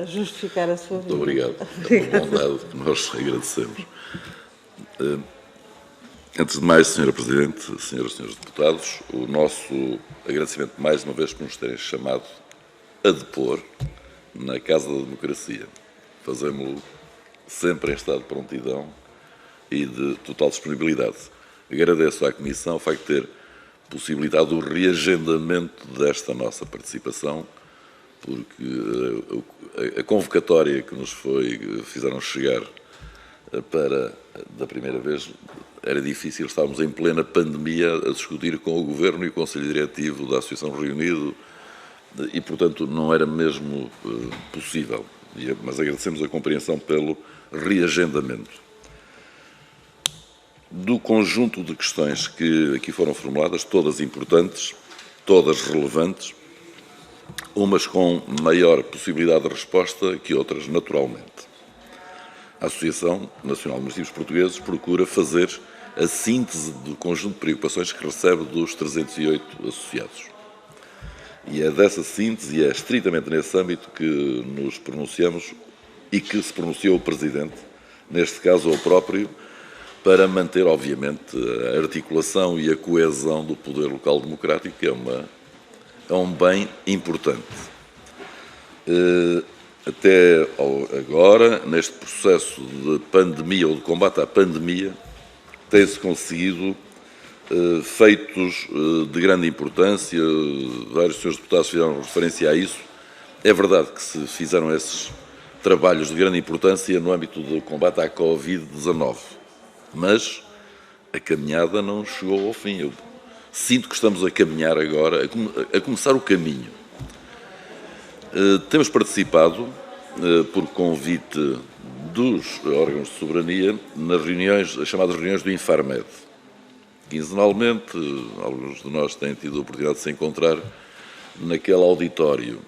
Speaker 1: justificar a sua vida.
Speaker 2: Muito obrigado. É uma bondade que nós agradecemos. Antes de mais, Sra. Presidente, Senhoras e Senhores Deputados, o nosso agradecimento mais uma vez por nos terem chamado a depor na Casa da Democracia. Fazemos-lo sempre em estado de prontidão e de total disponibilidade. Agradeço à Comissão o facto de ter possibilitado o reagendamento desta nossa participação, porque a convocatória que nos fizeram chegar para, da primeira vez, era difícil, estávamos em plena pandemia a discutir com o Governo e o Conselho Diretivo da Associação reunido e, portanto, não era mesmo possível. Mas agradecemos a compreensão pelo reagendamento. Do conjunto de questões que aqui foram formuladas, todas importantes, todas relevantes, umas com maior possibilidade de resposta que outras, naturalmente. A Associação Nacional de Municípios Portugueses procura fazer a síntese do conjunto de preocupações que recebe dos 308 associados. E é dessa síntese, e é estritamente nesse âmbito que nos pronunciamos e que se pronunciou o Presidente, neste caso eu próprio, para manter, obviamente, a articulação e a coesão do poder local democrático, que é um bem importante. Até agora, neste processo de pandemia ou de combate à pandemia, tem-se conseguido feitos de grande importância, vários senhores deputados fizeram referência a isso. É verdade que se fizeram esses trabalhos de grande importância no âmbito do combate à Covid-19, mas a caminhada não chegou ao fim. Eu sinto que estamos a caminhar agora, a começar o caminho. Temos participado, por convite dos órgãos de soberania, nas reuniões, as chamadas reuniões do Infarmed. Quinzenalmente, alguns de nós têm tido a oportunidade de se encontrar naquele auditório.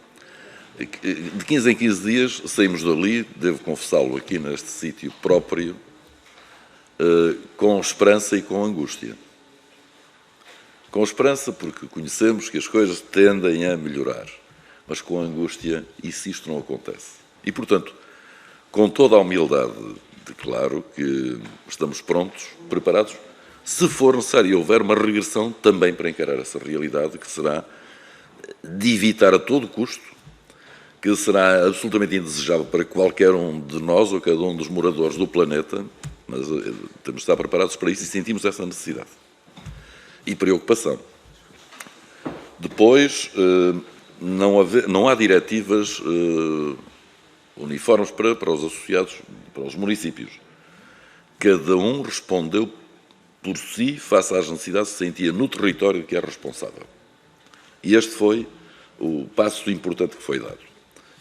Speaker 2: De 15 em 15 dias saímos dali, devo confessá-lo aqui neste sítio próprio, com esperança e com angústia. Com esperança porque conhecemos que as coisas tendem a melhorar, mas com angústia e se isto não acontece. E, portanto, com toda a humildade, declaro que estamos prontos, preparados, se for necessário e houver uma regressão, também para encarar essa realidade que será de evitar a todo custo, que será absolutamente indesejável para qualquer um de nós ou cada um dos moradores do planeta, mas temos de estar preparados para isso e sentimos essa necessidade e preocupação. Depois, não há diretivas uniformes para os associados, para os municípios. Cada um respondeu por si, face às necessidades que sentia no território que é responsável. E este foi o passo importante que foi dado.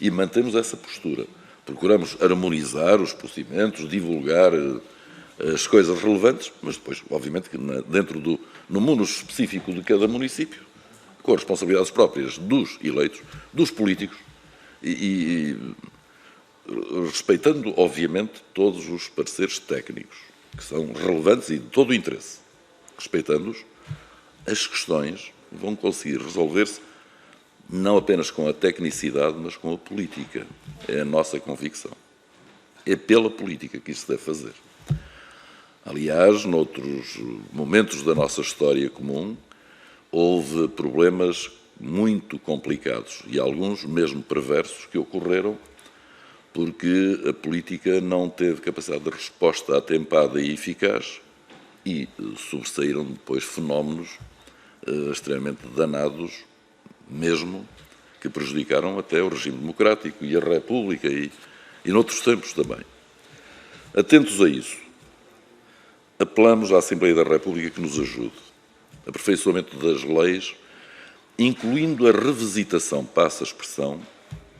Speaker 2: E mantemos essa postura. Procuramos harmonizar os procedimentos, divulgar as coisas relevantes, mas depois, obviamente, que no mundo específico de cada município, com as responsabilidades próprias dos eleitos, dos políticos, e respeitando, obviamente, todos os pareceres técnicos, que são relevantes e de todo o interesse. Respeitando-os, as questões vão conseguir resolver-se não apenas com a tecnicidade, mas com a política. É a nossa convicção. É pela política que isso se deve fazer. Aliás, noutros momentos da nossa história comum, houve problemas muito complicados e alguns mesmo perversos que ocorreram porque a política não teve capacidade de resposta atempada e eficaz e sobressaíram depois fenómenos extremamente danados, mesmo, que prejudicaram até o regime democrático e a República e noutros tempos também. Atentos a isso, apelamos à Assembleia da República que nos ajude. Aperfeiçoamento das leis, incluindo a revisitação, passa a expressão,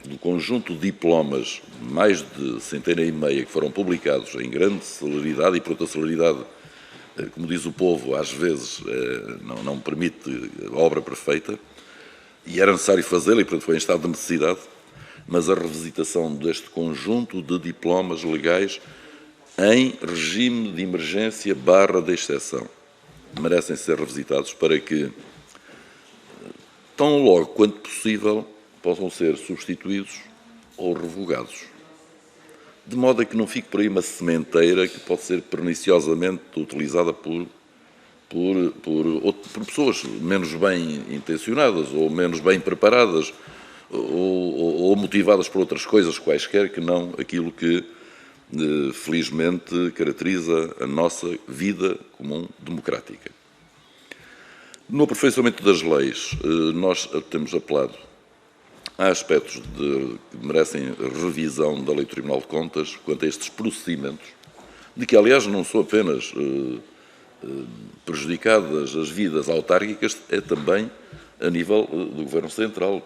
Speaker 2: do conjunto de diplomas, mais de centena e meia, que foram publicados em grande celeridade e, por outra celeridade, como diz o povo, às vezes não permite a obra perfeita, e era necessário fazê-la e, portanto, foi em estado de necessidade, mas a revisitação deste conjunto de diplomas legais em regime de emergência / de exceção merecem ser revisitados para que, tão logo quanto possível, possam ser substituídos ou revogados. De modo a que não fique por aí uma sementeira que pode ser perniciosamente utilizada por pessoas menos bem intencionadas ou menos bem preparadas ou motivadas por outras coisas quaisquer que não aquilo que felizmente caracteriza a nossa vida comum democrática. No aperfeiçoamento das leis, nós temos apelado a aspectos que merecem revisão da Lei do Tribunal de Contas quanto a estes procedimentos, de que, aliás, não são apenas prejudicadas as vidas autárquicas, é também a nível do Governo Central.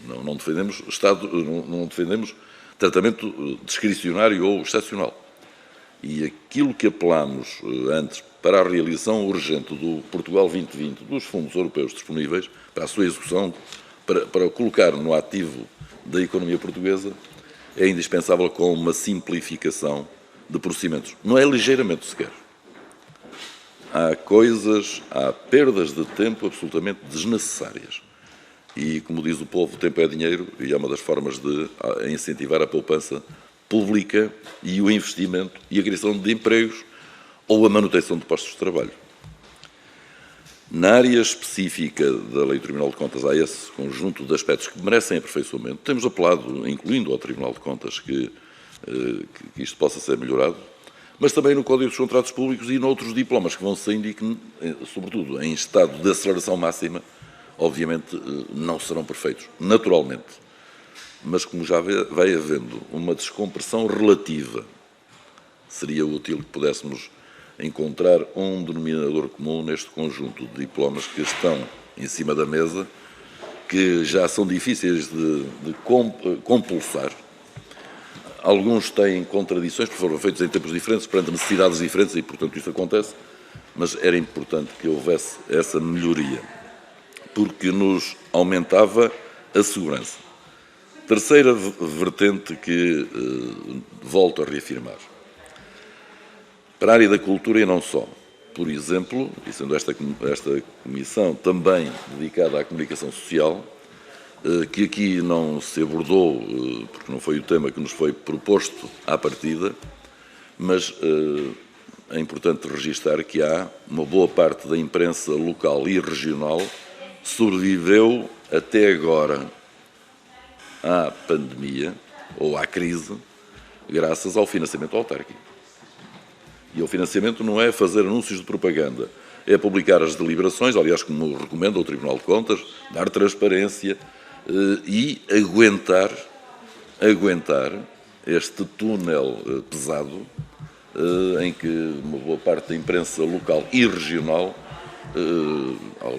Speaker 2: Não defendemos não defendemos tratamento discricionário ou excepcional. E aquilo que apelamos antes para a realização urgente do Portugal 2020, dos fundos europeus disponíveis, para a sua execução, para colocar no ativo da economia portuguesa, é indispensável com uma simplificação de procedimentos. Não é ligeiramente sequer. Há perdas de tempo absolutamente desnecessárias. E, como diz o povo, o tempo é dinheiro e é uma das formas de incentivar a poupança pública e o investimento e a criação de empregos ou a manutenção de postos de trabalho. Na área específica da Lei do Tribunal de Contas, há esse conjunto de aspectos que merecem aperfeiçoamento. Temos apelado, incluindo ao Tribunal de Contas, que isto possa ser melhorado, mas também no Código dos Contratos Públicos e noutros diplomas que vão saindo e que, sobretudo em estado de aceleração máxima, obviamente não serão perfeitos, naturalmente. Mas como já vai havendo uma descompressão relativa, seria útil que pudéssemos encontrar um denominador comum neste conjunto de diplomas que estão em cima da mesa, que já são difíceis de compulsar. Alguns têm contradições, porque foram feitos em tempos diferentes, perante necessidades diferentes, e, portanto, isso acontece, mas era importante que houvesse essa melhoria, porque nos aumentava a segurança. Terceira vertente que volto a reafirmar. Para a área da cultura e não só. Por exemplo, e sendo esta comissão também dedicada à comunicação social, que aqui não se abordou, porque não foi o tema que nos foi proposto à partida, mas é importante registar que há uma boa parte da imprensa local e regional sobreviveu até agora à pandemia ou à crise graças ao financiamento autárquico. E o financiamento não é fazer anúncios de propaganda, é publicar as deliberações, aliás, como recomenda o Tribunal de Contas, dar transparência e aguentar este túnel pesado em que uma boa parte da imprensa local e regional,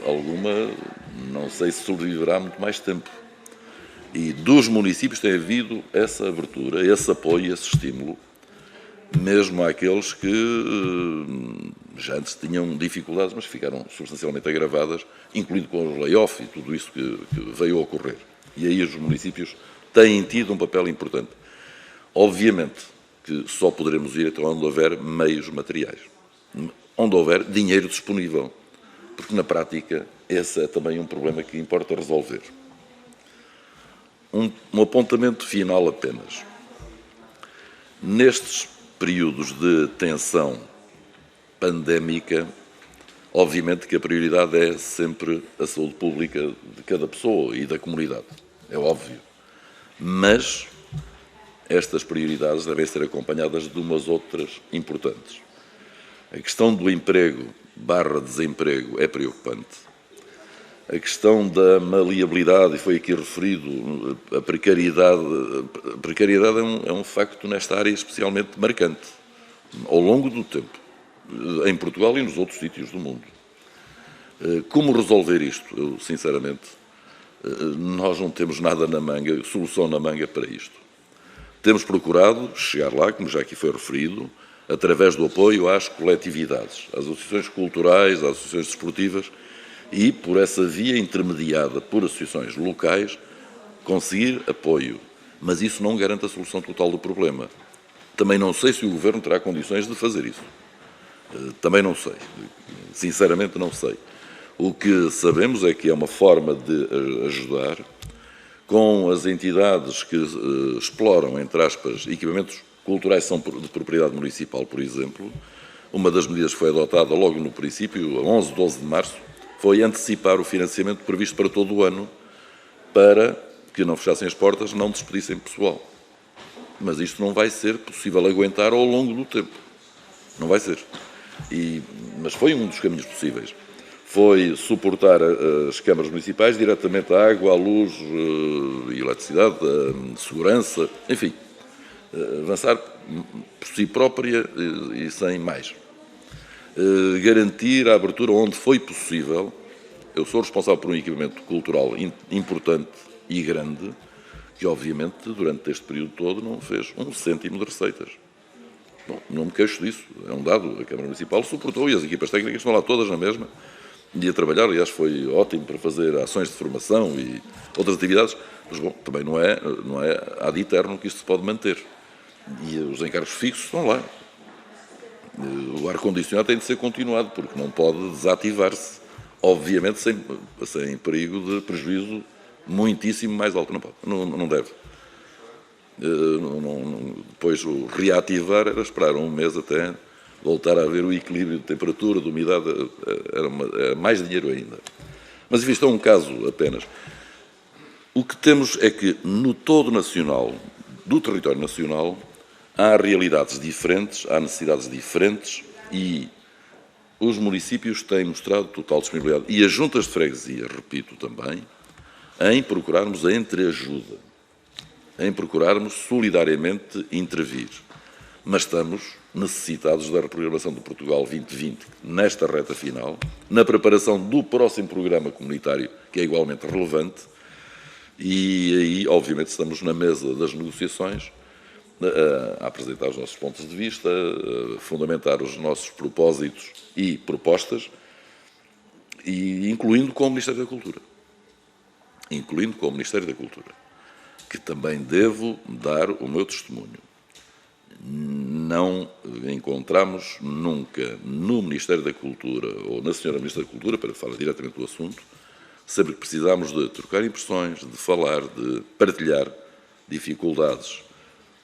Speaker 2: alguma, não sei se sobreviverá muito mais tempo. E dos municípios tem havido essa abertura, esse apoio, esse estímulo, mesmo àqueles que já antes tinham dificuldades, mas ficaram substancialmente agravadas, incluindo com os layoff e tudo isso que veio a ocorrer. E aí os municípios têm tido um papel importante. Obviamente que só poderemos ir até onde houver meios materiais, onde houver dinheiro disponível, porque na prática esse é também um problema que importa resolver. Um apontamento final apenas. Nestes períodos de tensão pandémica, obviamente que a prioridade é sempre a saúde pública de cada pessoa e da comunidade, é óbvio. Mas estas prioridades devem ser acompanhadas de umas outras importantes. A questão do emprego /desemprego é preocupante. A questão da maleabilidade, e foi aqui referido, a precariedade é um facto nesta área especialmente marcante, ao longo do tempo, em Portugal e nos outros sítios do mundo. Como resolver isto? Eu, sinceramente, nós não temos nada na manga, solução na manga para isto. Temos procurado chegar lá, como já aqui foi referido, através do apoio às coletividades, às associações culturais, às associações desportivas, e, por essa via intermediada por associações locais, conseguir apoio. Mas isso não garante a solução total do problema. Também não sei se o Governo terá condições de fazer isso. Também não sei. Sinceramente, não sei. O que sabemos é que é uma forma de ajudar com as entidades que exploram, entre aspas, equipamentos culturais que são de propriedade municipal, por exemplo. Uma das medidas que foi adotada logo no princípio, a 11, 12 de março, foi antecipar o financiamento previsto para todo o ano, para que não fechassem as portas, não despedissem pessoal. Mas isto não vai ser possível aguentar ao longo do tempo. Não vai ser. Mas foi um dos caminhos possíveis. Foi suportar as câmaras municipais diretamente à água, à luz, à eletricidade, à segurança, enfim, avançar por si própria e sem mais. Garantir a abertura onde foi possível. Eu sou responsável por um equipamento cultural importante e grande, que obviamente durante este período todo não fez 1 cêntimo de receitas. Bom, não me queixo disso, é um dado. A Câmara Municipal suportou e as equipas técnicas estão lá todas na mesma e a trabalhar. Aliás, foi ótimo para fazer ações de formação e outras atividades, mas bom, também não é ad eterno que isto se pode manter. E os encargos fixos estão lá. O ar-condicionado tem de ser continuado, porque não pode desativar-se, obviamente sem perigo de prejuízo muitíssimo mais alto. Não pode, não deve. Depois o reativar era esperar um mês até voltar a haver o equilíbrio de temperatura, de umidade, era mais dinheiro ainda. Mas enfim, isto é um caso apenas. O que temos é que no todo nacional, do território nacional, há realidades diferentes, há necessidades diferentes e os municípios têm mostrado total disponibilidade. E as juntas de freguesia, repito também, em procurarmos a entreajuda, em procurarmos solidariamente intervir. Mas estamos necessitados da reprogramação do Portugal 2020, nesta reta final, na preparação do próximo programa comunitário, que é igualmente relevante, e aí, obviamente, estamos na mesa das negociações, a apresentar os nossos pontos de vista, a fundamentar os nossos propósitos e propostas, e incluindo com o Ministério da Cultura. Incluindo com o Ministério da Cultura, que também devo dar o meu testemunho. Não encontramos nunca no Ministério da Cultura ou na Senhora Ministra da Cultura, para falar diretamente do assunto, sempre que precisámos de trocar impressões, de falar, de partilhar dificuldades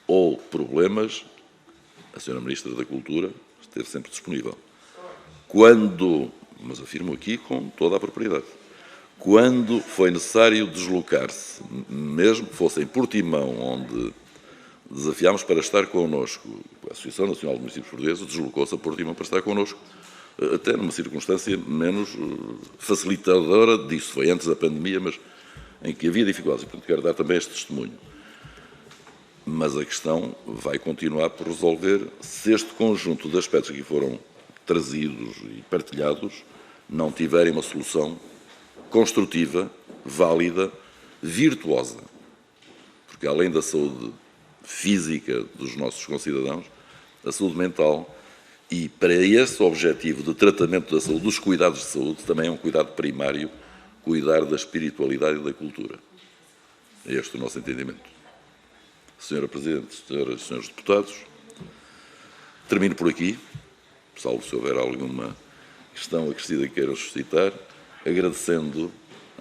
Speaker 2: ou problemas, a Senhora Ministra da Cultura esteve sempre disponível. Quando, mas afirmo aqui com toda a propriedade, quando foi necessário deslocar-se, mesmo que fosse em Portimão, onde desafiámos para estar connosco, a Associação Nacional de Municípios Portugueses deslocou-se a Portimão para estar connosco, até numa circunstância menos facilitadora disso. Foi antes da pandemia, mas em que havia dificuldades. E, portanto, quero dar também este testemunho. Mas a questão vai continuar por resolver se este conjunto de aspectos que foram trazidos e partilhados não tiverem uma solução construtiva, válida, virtuosa. Porque além da saúde física dos nossos concidadãos, a saúde mental, e para esse objetivo de tratamento da saúde, dos cuidados de saúde, também é um cuidado primário, cuidar da espiritualidade e da cultura. É este o nosso entendimento. Senhora Presidente, senhoras e senhores deputados, termino por aqui, salvo se houver alguma questão acrescida que queiram suscitar, agradecendo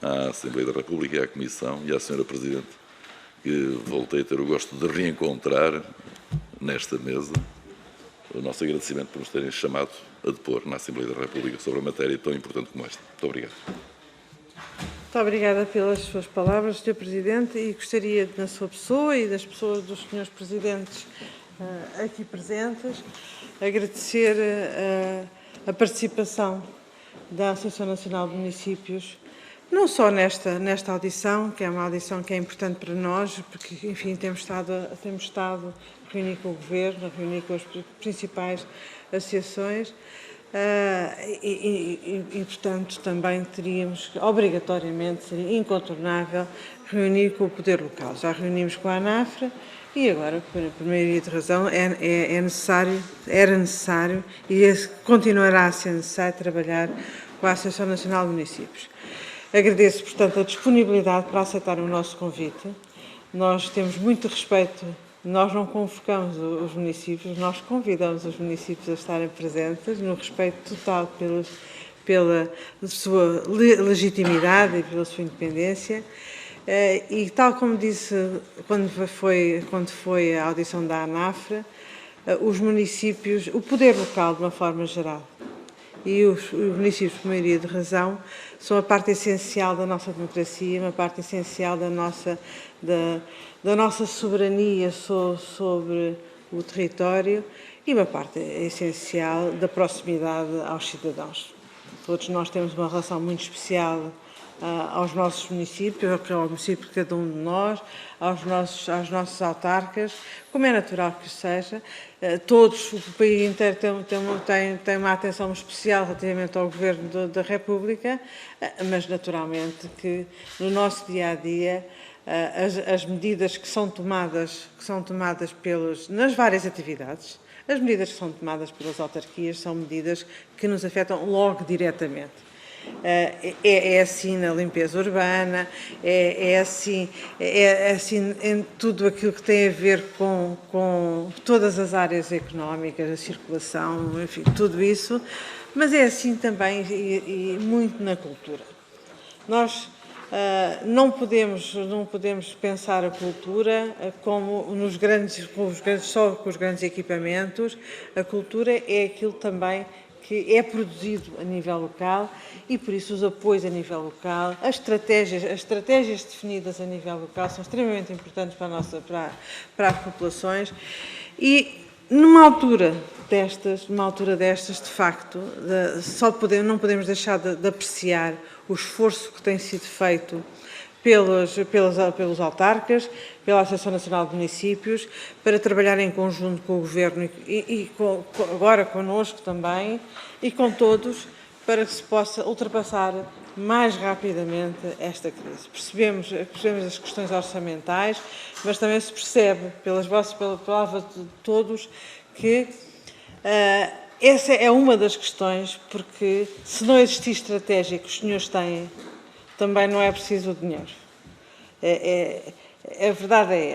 Speaker 2: à Assembleia da República e à Comissão e à Senhora Presidente, que voltei a ter o gosto de reencontrar nesta mesa, o nosso agradecimento por nos terem chamado a depor na Assembleia da República sobre uma matéria tão importante como esta. Muito obrigado.
Speaker 1: Muito obrigada pelas suas palavras, Sr. Presidente, e gostaria, na sua pessoa e das pessoas dos senhores Presidentes aqui presentes, agradecer a participação da Associação Nacional de Municípios, não só nesta audição, que é uma audição que é importante para nós, porque, enfim, temos estado a reunir com o Governo, a reunir com as principais associações, portanto, também teríamos, obrigatoriamente, seria incontornável, reunir com o poder local. Já reunimos com a ANAFRA e agora, por maioria de razão, era necessário e continuará a ser necessário trabalhar com a Associação Nacional de Municípios. Agradeço, portanto, a disponibilidade para aceitar o nosso convite. Nós temos muito respeito, nós não convocamos os municípios, nós convidamos os municípios a estarem presentes, no respeito total pela sua legitimidade e pela sua independência. E tal como disse quando foi a audição da ANAFRA, os municípios, o poder local de uma forma geral e os municípios, por maioria de razão, são a parte essencial da nossa democracia, uma parte essencial da nossa soberania sobre o território e uma parte essencial da proximidade aos cidadãos. Todos nós temos uma relação muito especial aos nossos municípios, ao município de cada um de nós, aos nossos autarcas, como é natural que seja. Todos, o país inteiro tem uma atenção especial relativamente ao Governo da República, mas naturalmente que no nosso dia-a-dia as medidas que são tomadas nas várias atividades, as medidas que são tomadas pelas autarquias são medidas que nos afetam logo diretamente. É assim na limpeza urbana, é assim em tudo aquilo que tem a ver com todas as áreas económicas, a circulação, enfim, tudo isso, mas é assim também e muito na cultura. Nós não podemos pensar a cultura como só com os grandes equipamentos. A cultura é aquilo também que é produzido a nível local e, por isso, os apoios a nível local, as estratégias definidas a nível local são extremamente importantes para as populações e, numa altura destas, de facto, não podemos deixar de apreciar o esforço que tem sido feito pelos autarcas, pela Associação Nacional de Municípios, para trabalhar em conjunto com o Governo e agora connosco também, e com todos, para que se possa ultrapassar mais rapidamente esta crise. Percebemos as questões orçamentais, mas também se percebe, pelas palavras de todos, que essa é uma das questões, porque se não existir estratégia que os senhores têm, também não é preciso o dinheiro. A verdade é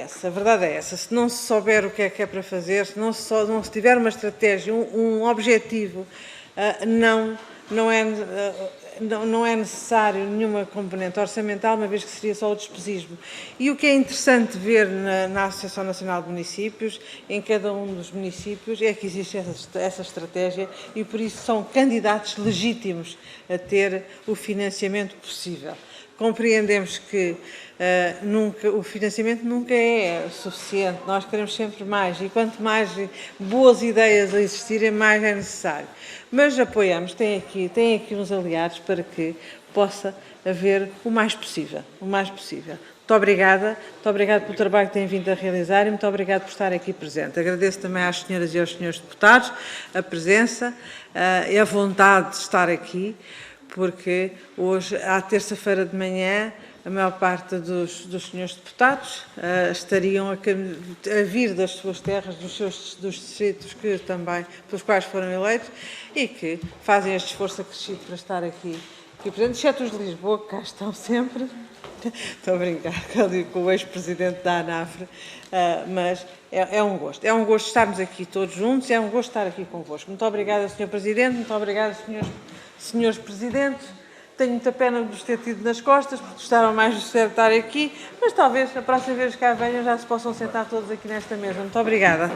Speaker 1: essa. Se não se souber o que é para fazer, se não se tiver uma estratégia, um objetivo, não é necessário nenhuma componente orçamental, uma vez que seria só o despesismo. E o que é interessante ver na Associação Nacional de Municípios, em cada um dos municípios, é que existe essa estratégia e, por isso, são candidatos legítimos a ter o financiamento possível. Compreendemos que o financiamento nunca é suficiente, nós queremos sempre mais e quanto mais boas ideias existirem, mais é necessário. Mas apoiamos, tem aqui uns aliados para que possa haver o mais possível. Muito obrigada pelo trabalho que têm vindo a realizar e muito obrigada por estar aqui presente. Agradeço também às senhoras e aos senhores deputados a presença e a vontade de estar aqui, porque hoje, à terça-feira de manhã, a maior parte dos senhores deputados estariam a vir das suas terras, dos distritos pelos quais foram eleitos e que fazem este esforço acrescido para estar aqui presentes, exceto os de Lisboa, que cá estão sempre. Estou a brincar com o ex-presidente da ANAFRA, mas é um gosto. É um gosto estarmos aqui todos juntos, é um gosto estar aqui convosco. Muito obrigada, Sr. Presidente, muito obrigada, senhores Presidentes. Tenho muita pena de vos ter tido nas costas, porque gostaram mais de estar aqui, mas talvez a próxima vez que cá venham já se possam sentar todos aqui nesta mesa. Muito obrigada.